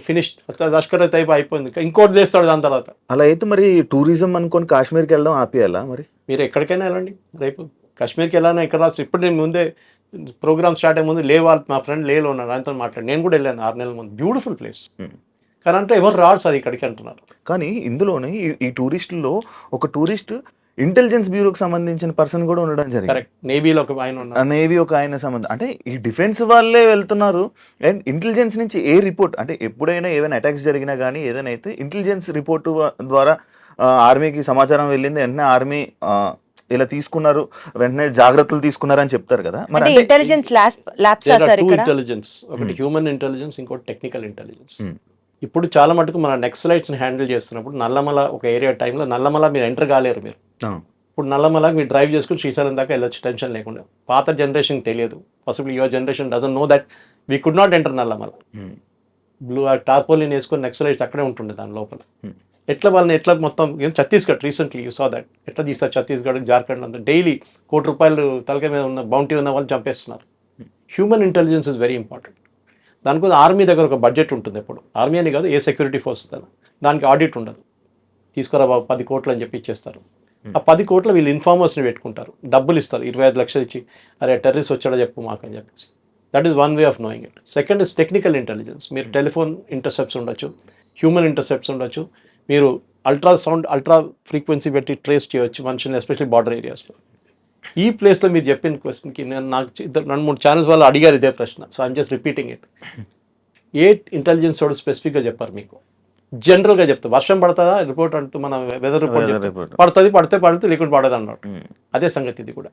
ఫినిష్, లష్కర్ తైబా అయిపోయింది, ఇంకోటి చేస్తాడు దాని తర్వాత. అలా అయితే మరి టూరిజం అనుకొని కాశ్మీర్కి వెళ్ళడం ఆపేయాలా? మరి మీరు ఎక్కడికైనా వెళ్ళండి. రేపు కాశ్మీర్కి వెళ్ళాలని ఎక్కడ రాసి. ఇప్పుడు నేను ముందే ప్రోగ్రామ్ స్టార్ట్ అయ్యే ముందు మా ఫ్రెండ్ లేలో ఉన్నాడు, ఆయనతో మాట్లాడి. నేను కూడా వెళ్ళాను 6 నెలల ముందు. Beautiful place. కానీ అంటే ఎవరు రాడు సార్ ఇక్కడికి అంటున్నారు. కానీ ఇందులోనే ఈ టూరిస్టుల్లో ఒక టూరిస్ట్ ఇంటెలిజెన్స్ బ్యూరోకి సంబంధించిన పర్సన్ కూడా ఉండడం జరిగింది. కరెక్ట్. నేవీలో ఒక ఆయన ఉన్నారు. నేవీ ఒక ఆయన సంబంధం. అంటే ఈ డిఫెన్స్ వాళ్ళే వెళ్తున్నారు. అండ్ ఇంటెలిజెన్స్ నుంచి ఏ రిపోర్ట్, అంటే ఎప్పుడైనా ఏదైనా అటాక్స్ జరిగినా కానీ ఏదైనా అయితే ఇంటెలిజెన్స్ రిపోర్ట్ ద్వారా ఆర్మీకి సమాచారం వెళ్ళింది, వెంటనే ఆర్మీ ఇలా తీసుకున్నారు, వెంటనే జాగ్రత్తలు తీసుకున్నారు అని చెప్తారు కదా. మరి ఇంటెలిజెన్స్ ఇంటెలిజెన్స్ ఒకటి హ్యూమన్ ఇంటెలిజెన్స్, ఇంకోటి టెక్నికల్ ఇంటెలిజెన్స్. ఇప్పుడు చాలా మటుకు మన నెక్సలైట్స్ని హ్యాండిల్ చేస్తున్నప్పుడు నల్లమల ఒక ఏరియా టైంలో నల్లమల మీరు ఎంటర్ కాలేరు. మీరు ఇప్పుడు నల్లమల మీరు డ్రైవ్ చేసుకుని శ్రీశైలం దాకా వెళ్ళొచ్చు టెన్షన్ లేకుండా. పాత జనరేషన్ తెలియదు. Possible your generation doesn't know that we could not enter Nallamala. Blue tarpaulin వేసుకొని నెక్సలైట్స్ అక్కడే ఉంటుండే దాని లోపల. ఎట్లా వాళ్ళని ఎట్లా మొత్తం Chhattisgarh recently you saw that ఎట్లా తీస్తారు ఛత్తీస్గఢ్, జార్ఖండ్ అంతా డైలీ ₹1 తలకాయ మీద ఉన్న బౌంటీ ఉన్న వాళ్ళు చంపేస్తున్నారు. Human intelligence is very important. దానికోసం ఆర్మీ దగ్గర ఒక బడ్జెట్ ఉంటుంది. ఎప్పుడు ఆర్మీ అని కాదు, ఏ సెక్యూరిటీ ఫోర్స్ దానికి ఆడిట్ ఉండదు. తీసుకురా బాబు 10 కోట్లు అని చెప్పి ఇచ్చేస్తారు. ఆ 10 కోట్ల వీళ్ళు ఇన్ఫార్మర్స్ని పెట్టుకుంటారు, డబ్బులు ఇస్తారు 25 లక్షలు ఇచ్చి, అరే టెర్రరిస్ట్ వచ్చాడో చెప్పు మాకు అని చెప్పేసి. That is one way of knowing it. Second is technical intelligence. మీరు టెలిఫోన్ ఇంటర్సెప్ట్స్ ఉండొచ్చు, హ్యూమన్ ఇంటర్సెప్ట్స్ ఉండొచ్చు, మీరు అల్ట్రా ఫ్రీక్వెన్సీ పెట్టి ట్రేస్ చేయవచ్చు మనుషుల్ని, ఎస్పెషల్లీ బార్డర్ ఏరియాస్లో. ఈ ప్లేస్లో మీరు చెప్పిన క్వశ్చన్కి నేను నాకు 2-3 ఛానల్స్ వాళ్ళు అడిగారు ఇదే ప్రశ్న. So I'm just repeating it. A intelligence వాడు స్పెసిఫిక్గా చెప్పారు మీకు, జనరల్గా చెప్తారు. వర్షం పడుతుందా రిపోర్ట్ అంటూ మన వెదర్ రిపోర్ట్ పడుతుంది, పడితే లేకుండా పడదు అన్నాడు. అదే సంగతి ఇది కూడా.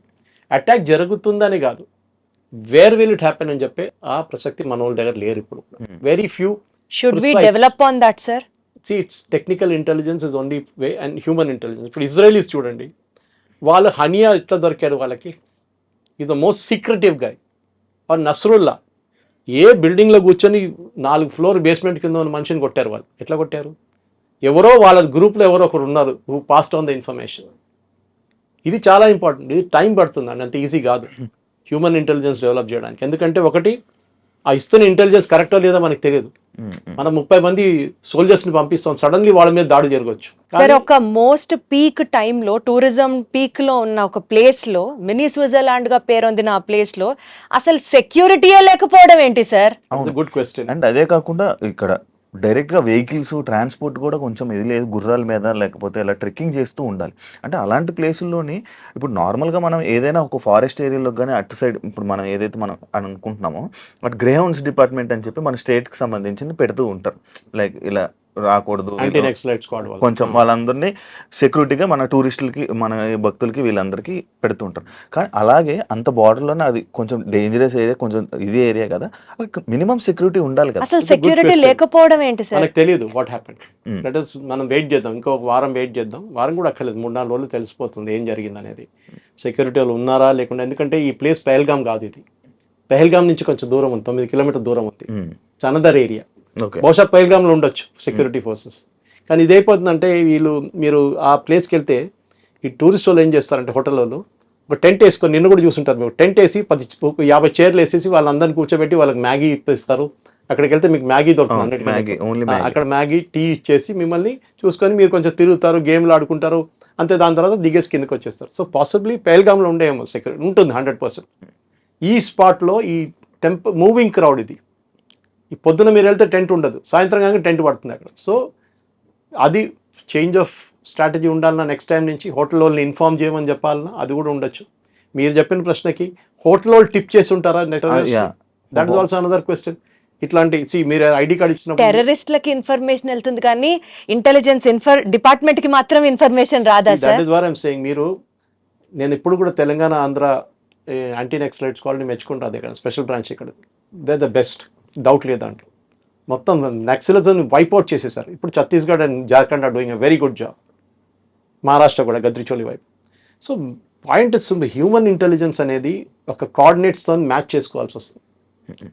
అటాక్ జరుగుతుందని కాదు, వేర్ విల్ ఇట్ హ్యాపెన్ అని చెప్పే ఆ ప్రసక్తి మన వాళ్ళ దగ్గర లేరు ఇప్పుడు. Very few. Should we Precise. Develop on that sir? It's technical intelligence is only way and human intelligence. ఇప్పుడు ఇజ్రాయలీస్ చూడండి, వాళ్ళు హనియా ఎట్లా దొరికారు వాళ్ళకి, is the most secretive guy. Or Nasrallah ఏ బిల్డింగ్లో కూర్చొని 4 ఫ్లోర్ బేస్మెంట్ కింద ఉన్న మనిషిని కొట్టారు. వాళ్ళు ఎట్లా కొట్టారు? ఎవరో వాళ్ళ గ్రూప్లో ఎవరో ఒకరు ఉన్నారు who passed on the information. ఇది చాలా ఇంపార్టెంట్. ఇది టైం పడుతుందండి, అంత ఈజీ కాదు హ్యూమన్ ఇంటెలిజెన్స్ డెవలప్ చేయడానికి. ఎందుకంటే ఒకటి, ఆ ఇస్తున్న ఇంటెలిజెన్స్ కరెక్టో లేదో మనకు తెలియదు. మనం 30 మంది సోల్జర్స్ని పంపిస్తాం, సడన్లీ వాళ్ళ మీద దాడి జరగవచ్చు. సార్ ఒక మోస్ట్ పీక్ టైంలో టూరిజం పీక్ లో ఉన్న ఒక ప్లేస్ లో, మినీ స్విట్జర్లాండ్ గా పేరొందిన ఆ ప్లేస్ లో అసలు సెక్యూరిటీయే లేకపోవడం ఏంటి సార్? Good question. అండ్ అదే కాకుండా ఇక్కడ డైరెక్ట్గా వెహికల్స్ ట్రాన్స్పోర్ట్ కూడా కొంచెం ఇది లేదు, గుర్రాల మీద లేకపోతే ఇలా ట్రెక్కింగ్ చేస్తూ ఉండాలి. అంటే అలాంటి ప్లేసుల్లోని ఇప్పుడు నార్మల్గా మనం ఏదైనా ఒక ఫారెస్ట్ ఏరియాలో కానీ అటు సైడ్ ఇప్పుడు మనం ఏదైతే మనం అనుకుంటున్నామో బట్ గ్రేహౌండ్స్ డిపార్ట్మెంట్ అని చెప్పి మన స్టేట్కి సంబంధించింది పెడుతూ ఉంటారు. లైక్ ఇలా రాకూడదు, యాంటీ నక్సలైట్ స్క్వాడ్ వాళ్ళు కొంచెం వాళ్ళందరినీ సెక్యూరిటీగా మన టూరిస్టులకి మన భక్తులకి వీళ్ళందరికీ పెడుతుంటారు. కానీ అలాగే అంత బార్డర్లోనే అది కొంచెం డేంజరస్ ఏరియా, కొంచెం ఇది ఏరియా కదా, మినిమం సెక్యూరిటీ ఉండాలి కదా. అసలు సెక్యూరిటీ లేకపోవడం ఏంటి సార్? మనకు తెలియదు వాట్ హ్యాపెండ్. దట్ ఇస్ మనం వెయిట్ చేద్దాం, ఇంకో వారం వెయిట్ చేద్దాం. వారం కూడా అక్కర్లేదు, 3-4 రోజులు తెలిసిపోతుంది ఏం జరిగింది అనేది. సెక్యూరిటీ వాళ్ళు ఉన్నారా లేకుండా. ఎందుకంటే ఈ ప్లేస్ పెహల్గాం కాదు, ఇది పెహల్గాం నుంచి కొంచెం దూరం ఉంది, 9 కిలోమీటర్ దూరం ఉంది. It's another area. బహుశా పెహల్గాంలో ఉండొచ్చు సెక్యూరిటీ ఫోర్సెస్. కానీ ఇదైపోతుందంటే మీరు ఆ ప్లేస్కి వెళ్తే ఈ టూరిస్ట్ వాళ్ళు ఏం చేస్తారంటే హోటల్ వాళ్ళు ఒక టెంట్ వేసుకొని, నిన్ను కూడా చూసుంటారు మీరు, టెంట్ వేసి 50 చైర్లు వేసేసి వాళ్ళందరినీ కూర్చోబెట్టి వాళ్ళకి మ్యాగీ ఇప్పిస్తారు. అక్కడికి వెళ్తే మీకు మ్యాగీ దొరుకుతుంది, అక్కడ మ్యాగీ టీ ఇచ్చేసి మిమ్మల్ని చూసుకొని మీరు కొంచెం తిరుగుతారు, గేమ్లు ఆడుకుంటారు, అంతే. దాని తర్వాత దిగేసి కిందకి వచ్చేస్తారు. సో పాసిబ్లీ పెహల్గాంలో ఉండేమో సెక్యూరిటీ ఉంటుంది 100%. ఈ స్పాట్లో ఈ మూవింగ్ క్రౌడ్ ఇది. ఈ పొద్దున మీరు వెళ్తే టెంట్ ఉండదు, సాయంత్రం కానీ టెంట్ పడుతుంది అక్కడ. సో అది చేంజ్ ఆఫ్ స్ట్రాటజీ ఉండాలన్నా నెక్స్ట్ టైం నుంచి హోటల్ వాళ్ళని ఇన్ఫార్మ్ చేయమని చెప్పాలన్నా అది కూడా ఉండొచ్చు. మీరు చెప్పిన ప్రశ్నకి హోటల్ వాళ్ళు టిప్ చేసి ఉంటారా? That is also another question. ఇట్లాంటి మీరు ఐడి కార్డ్ ఇచ్చినప్పుడు టెర్రరిస్ట్లకి ఇన్ఫర్మేషన్ వెళ్తుంది కానీ ఇంటెలిజెన్స్ డిపార్ట్మెంట్ కి మాత్రం ఇన్ఫర్మేషన్ రాదా sir? That is what I am saying. నేను ఇప్పుడు కూడా తెలంగాణ ఆంధ్ర యాంటీ నక్సలైట్ స్క్వాడ్ని మెచ్చుకుంటాను. ఇక్కడ స్పెషల్ బ్రాంచ్ ఇక్కడ దే ద బెస్ట్, డౌట్ లేదు దాంట్లో. మొత్తం నక్సలిజం వైప్అవుట్ చేసేసారు. ఇప్పుడు Chhattisgarh and Jharkhand are doing a very good job. Maharashtra కూడా గద్రిచోలి వైపు. So point is human intelligence అనేది ఒక కోఆర్డినేట్స్తో మ్యాచ్ చేసుకోవాల్సి వస్తుంది.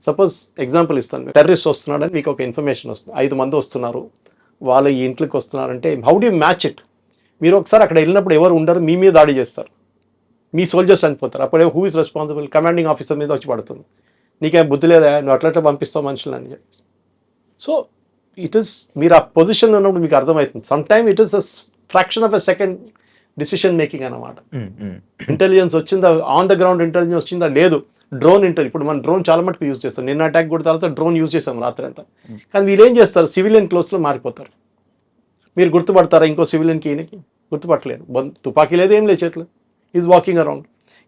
సపోజ్ ఎగ్జాంపుల్ ఇస్తాను, టెర్రరిస్ట్ వస్తున్నాడని మీకు ఒక ఇన్ఫర్మేషన్ వస్తుంది, 5 మంది వస్తున్నారు, వాళ్ళు ఈ ఇంట్లోకి వస్తున్నారంటే how do you match it? మీరు ఒకసారి అక్కడ వెళ్ళినప్పుడు ఎవరు ఉండరు, మీ మీద దాడి చేస్తారు, మీ సోల్జర్స్ చనిపోతారు. అప్పుడే who is responsible? Commanding officer మీద వచ్చి పడుతుంది. నీకేం బుద్ధి లేదా, నువ్వు అట్లా పంపిస్తావు మనుషులు అని చెప్పి. సో ఇట్ ఈస్, మీరు ఆ పొజిషన్లో ఉన్నప్పుడు మీకు అర్థమవుతుంది. Some time it is a fraction of a second decision making అన్నమాట. ఇంటెలిజెన్స్ వచ్చిందా, ఆన్ ద గ్రౌండ్ ఇంటెలిజెన్స్ వచ్చిందా లేదు. డ్రోన్ ఇప్పుడు మనం డ్రోన్ చాలా మటుకు యూజ్ చేస్తాం. నిన్న అటాక్ కూడా తర్వాత డ్రోన్ యూజ్ చేస్తాం రాత్రి అంతా. కానీ వీళ్ళు ఏం చేస్తారు, సివిలియన్ క్లోత్స్లో మారిపోతారు. మీరు గుర్తుపడతారా ఇంకో సివిలియన్కి? ఈయనకి గుర్తుపట్టలేరు, తుపాకీ లేదు, ఏం లేదు చేతిలో, ఈజ్ వాకింగ్ అరౌండ్.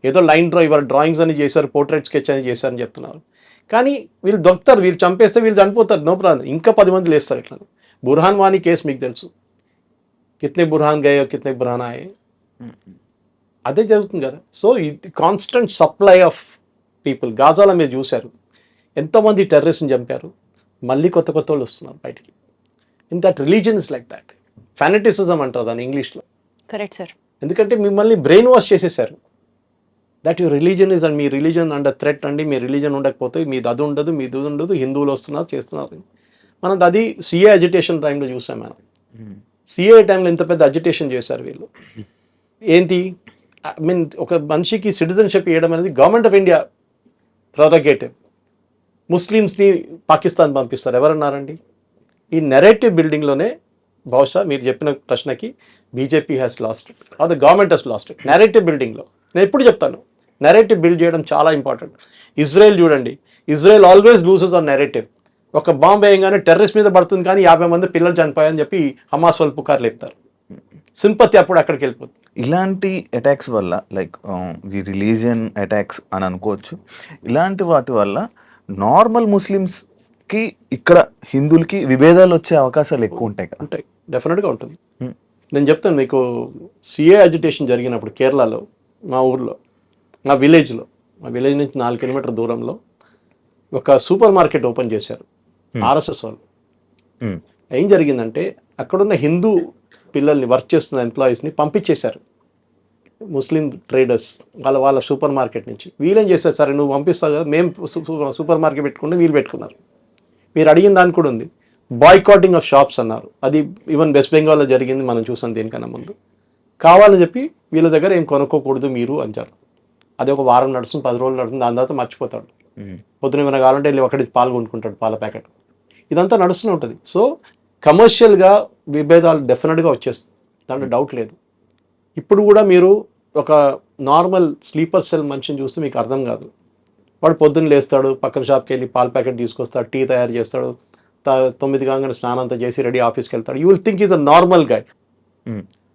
ఏదో లైన్ డ్రాయింగ్స్ అని చేశారు, పోర్ట్రేట్ స్కెచ్ అని చేశారని చెప్తున్నారు. కానీ వీళ్ళు దొరుకుతారు, వీళ్ళు చంపేస్తే వీళ్ళు చనిపోతారు, నో ప్రాబ్లం. ఇంకా 10 మంది లేస్తారు ఇట్లా. బుర్హాన్ వానీ కేసు మీకు తెలుసు, కిత్నే బుర్హాన్ గయో కిత్నే బుర్హాన్ ఆయే, అదే జరుగుతుంది కదా. సో ఇది కాన్స్టెంట్ సప్లై ఆఫ్ పీపుల్. గాజాలో మీరు చూశారు ఎంతోమంది టెర్రరిస్ట్ని చంపారు, మళ్ళీ కొత్త వాళ్ళు వస్తున్నారు బయటికి. In that religion is like that. Fanaticism అంటారు దాన్ని ఇంగ్లీష్లో. Correct sir. ఎందుకంటే మిమ్మల్ని బ్రెయిన్ వాష్ చేసేసారు. That your religion is and me religion under threat అండి. మీ రిలీజన్ ఉండకపోతే మీది అది ఉండదు, మీది ఉండదు, హిందువులు వస్తున్నారు చేస్తున్నారు. మనం అది సిఏ అజిటేషన్ టైంలో చూసాం. మనం సిఏ టైంలో ఎంత పెద్ద అజిటేషన్ చేశారు వీళ్ళు. ఏంటి, ఐ మీన్ ఒక మనిషికి సిటిజన్షిప్ ఇవ్వడం అనేది గవర్నమెంట్ ఆఫ్ ఇండియా ప్రోరగేటివ్. ముస్లిమ్స్ని పాకిస్తాన్ పంపిస్తారు, ఎవరన్నారండి? ఈ నెరేటివ్ బిల్డింగ్లోనే బహుశా మీరు చెప్పిన ప్రశ్నకి BJP has lost it or the government has lost it. Narrative బిల్డింగ్లో నేను ఎప్పుడు చెప్తాను, నెరేటివ్ బిల్డ్ చేయడం చాలా ఇంపార్టెంట్. ఇజ్రాయెల్ చూడండి, Israel always loses on narrative. ఒక బాంబు వేయంగానే టెర్రరిస్ట్ మీద పడుతుంది, కానీ 50 మంది పిల్లలు చనిపోయాయని చెప్పి హమాస్ వాళ్ళు పుకార్లు లేపుతారు. సింపతి అప్పుడు అక్కడికి వెళ్ళిపోతుంది. ఇలాంటి అటాక్స్ వల్ల లైక్ ది రిలీజియన్ అటాక్స్ అని అనుకోవచ్చు. ఇలాంటి వాటి వల్ల నార్మల్ ముస్లిమ్స్కి ఇక్కడ హిందువులకి విభేదాలు వచ్చే అవకాశాలు ఎక్కువ ఉంటాయి కదా? ఉంటాయి, డెఫినెట్గా ఉంటుంది. నేను చెప్తాను మీకు, సిఏ అజిటేషన్ జరిగినప్పుడు కేరళలో మా ఊర్లో మా విలేజ్ నుంచి 4 కిలోమీటర్ దూరంలో ఒక సూపర్ మార్కెట్ ఓపెన్ చేశారు ఆర్ఎస్ఎస్ వాళ్ళు. ఏం జరిగిందంటే అక్కడున్న హిందూ పిల్లల్ని వర్క్ చేస్తున్న ఎంప్లాయీస్ని పంపించేశారు, ముస్లిం ట్రేడర్స్ వాళ్ళ సూపర్ మార్కెట్ నుంచి. వీళ్ళేం చేశారు, సరే నువ్వు పంపిస్తావు కదా, మేము సూపర్ మార్కెట్ పెట్టుకుంటే వీళ్ళు పెట్టుకున్నారు. మీరు అడిగిన దాని కూడా ఉంది, బాయ్కాటింగ్ ఆఫ్ షాప్స్ అన్నారు. అది ఈవెన్ వెస్ట్ బెంగాల్లో జరిగింది, మనం చూసాం దీనికన్నా ముందు. కావాలని చెప్పి వీళ్ళ దగ్గర ఏం కొనుక్కోకూడదు మీరు అంటారు. అది ఒక వారం నడుస్తుంది, 10 రోజులు నడుస్తుంది, దాని తర్వాత మర్చిపోతాడు. పొద్దున ఏమైనా కావాలంటే వెళ్ళి ఒకటి పాలు కొనుక్కుంటాడు, పాల ప్యాకెట్. ఇదంతా నడుస్తూనే ఉంటుంది. సో కమర్షియల్గా విభేదాలు డెఫినెట్గా వచ్చేస్తుంది, దాంట్లో డౌట్ లేదు. ఇప్పుడు కూడా మీరు ఒక నార్మల్ స్లీపర్ సెల్ మనిషిని చూస్తే మీకు అర్థం కాదు. వాడు పొద్దున్న లేస్తాడు, పక్కన షాప్కి వెళ్ళి పాల ప్యాకెట్ తీసుకొస్తాడు, టీ తయారు చేస్తాడు, 9 కాగానే స్నానం అంతా చేసి రెడీ ఆఫీస్కి వెళ్తాడు. You will think is a normal guy.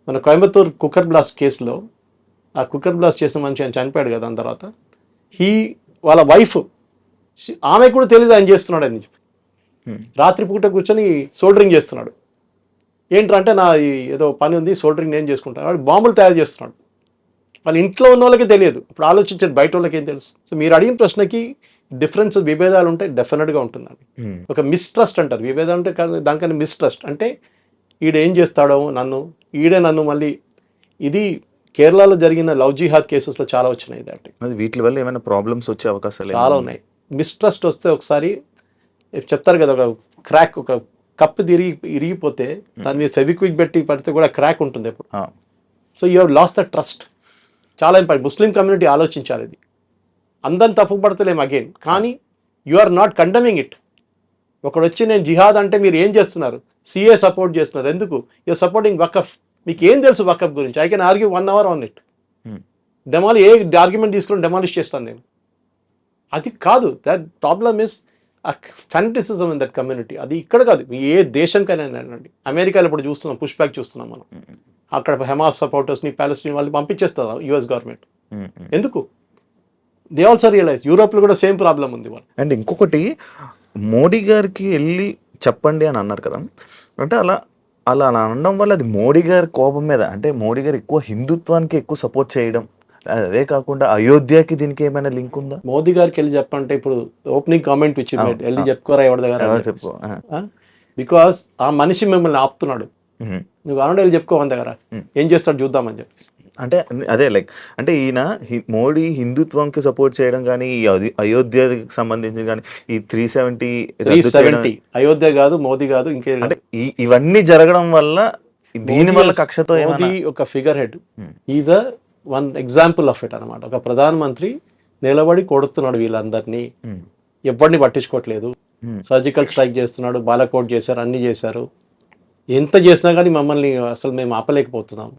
మన కోయంబత్తూర్ కుక్కర్ బ్లాస్ట్ కేసులో ఆ కుక్కర్ బ్లాస్ట్ చేసిన మనిషి ఆయన చనిపోయాడు కదా, దాని తర్వాత వాళ్ళ వైఫ్ ఆమె కూడా తెలియదు ఆయన చేస్తున్నాడు అని చెప్పి రాత్రిపూట కూర్చొని సోల్డరింగ్ చేస్తున్నాడు. ఏంటంటే నా ఏదో పని ఉంది, సోల్డరింగ్ నేను చేసుకుంటాను. వాడు బాంబులు తయారు చేస్తున్నాడు. వాళ్ళ ఇంట్లో ఉన్న వాళ్ళకి తెలియదు. ఇప్పుడు ఆలోచించండి, బయట వాళ్ళకి ఏం తెలుసు. సో మీరు అడిగిన ప్రశ్నకి డిఫరెన్స్, విభేదాలు ఉంటే డెఫినెట్గా ఉంటుందండి. ఒక మిస్ట్రస్ట్ అంటారు, విభేదాలు అంటే దానికన్నా మిస్ట్రస్ట్ అంటే ఈడేం చేస్తాడో ఈడే నన్ను మళ్ళీ. ఇది కేరళలో జరిగిన లవ్ జిహాద్ కేసెస్లో చాలా వచ్చినాయి. అది వీటి వల్ల ఏమైనా ప్రాబ్లమ్స్ వచ్చే అవకాశాలు చాలా ఉన్నాయి. మిస్ట్రస్ట్ వస్తే ఒకసారి చెప్తారు కదా, ఒక క్రాక్, ఒక కప్పు ఇరిగిపోతే దాని మీద ఫెవిక్విక్ పెట్టి పడితే కూడా క్రాక్ ఉంటుంది ఎప్పుడు. So you have lost the trust. చాలా ఇంపార్టెంట్. ముస్లిం కమ్యూనిటీ ఆలోచించాలి. ఇది అందరిని తప్పు పడతలేము అగైన్, కానీ you are not condemning it. ఒకడు వచ్చి నేను జిహాద్ అంటే మీరు ఏం చేస్తున్నారు, సిఏ సపోర్ట్ చేస్తున్నారు, ఎందుకు? You're supporting Waqf. మీకు ఏం తెలుసు వకఫ్ గురించి? I can argue 1 hour on it. ఏ ఆర్గ్యుమెంట్ తీసుకుని డెమాలిష్ చేస్తాను నేను. అది కాదు. That problem is fanaticism in that community. అది ఇక్కడ కాదు, ఏ దేశంకైనా అండి. అమెరికాలో ఇప్పుడు చూస్తున్నాం, పుష్ బ్యాక్ చూస్తున్నాం మనం. అక్కడ హమాస్ సపోర్టర్స్ని, ప్యాలెస్టైన్ వాళ్ళు పంపించేస్తారు యుఎస్ గవర్నమెంట్. ఎందుకు? They also realise. యూరోప్లో కూడా సేమ్ ప్రాబ్లం ఉంది వాళ్ళు. అండ్ ఇంకొకటి, మోడీ గారికి వెళ్ళి చెప్పండి అని అన్నారు కదా, అంటే అలా అనడం వల్ల అది మోడీ గారి కోపం మీద, అంటే మోడీ గారు ఎక్కువ హిందుత్వానికి ఎక్కువ సపోర్ట్ చేయడం, అదే కాకుండా అయోధ్యకి దీనికి ఏమైనా లింక్ ఉందా? మోదీ గారికి వెళ్ళి చెప్పంటే ఇప్పుడు ఓపెనింగ్ కామెంట్ ఇచ్చి వెళ్ళి చెప్పుకోరా ఎవరి దగ్గర చెప్పు. బికాస్ ఆ మనిషి మిమ్మల్ని ఆపుతున్నాడు. నువ్వు అనడం వెళ్ళి చెప్పుకో మన దగ్గర, ఏం చేస్తాడు చూద్దామని చెప్పి. అంటే అదే లైక్, అంటే ఈయన మోడీ హిందుత్వంకి సపోర్ట్ చేయడం కానీ, ఈ అయోధ్యకి సంబంధించి కానీ, ఈ 370 అయోధ్య కాదు, మోదీ కాదు, ఇంకే, అంటే ఇవన్నీ జరగడం వల్ల దీని వల్ల కక్షతో మోదీ ఒక figure head. Is a one example of it అనమాట. ఒక ప్రధానమంత్రి నిలబడి కొడుతున్నాడు వీళ్ళందరినీ, ఎవరిని పట్టించుకోవట్లేదు. సర్జికల్ స్ట్రైక్ చేస్తున్నాడు, బాలకోట్ చేశారు, అన్ని చేశారు. ఎంత చేసినా కానీ మమ్మల్ని అసలు మేము ఆపలేకపోతున్నాం.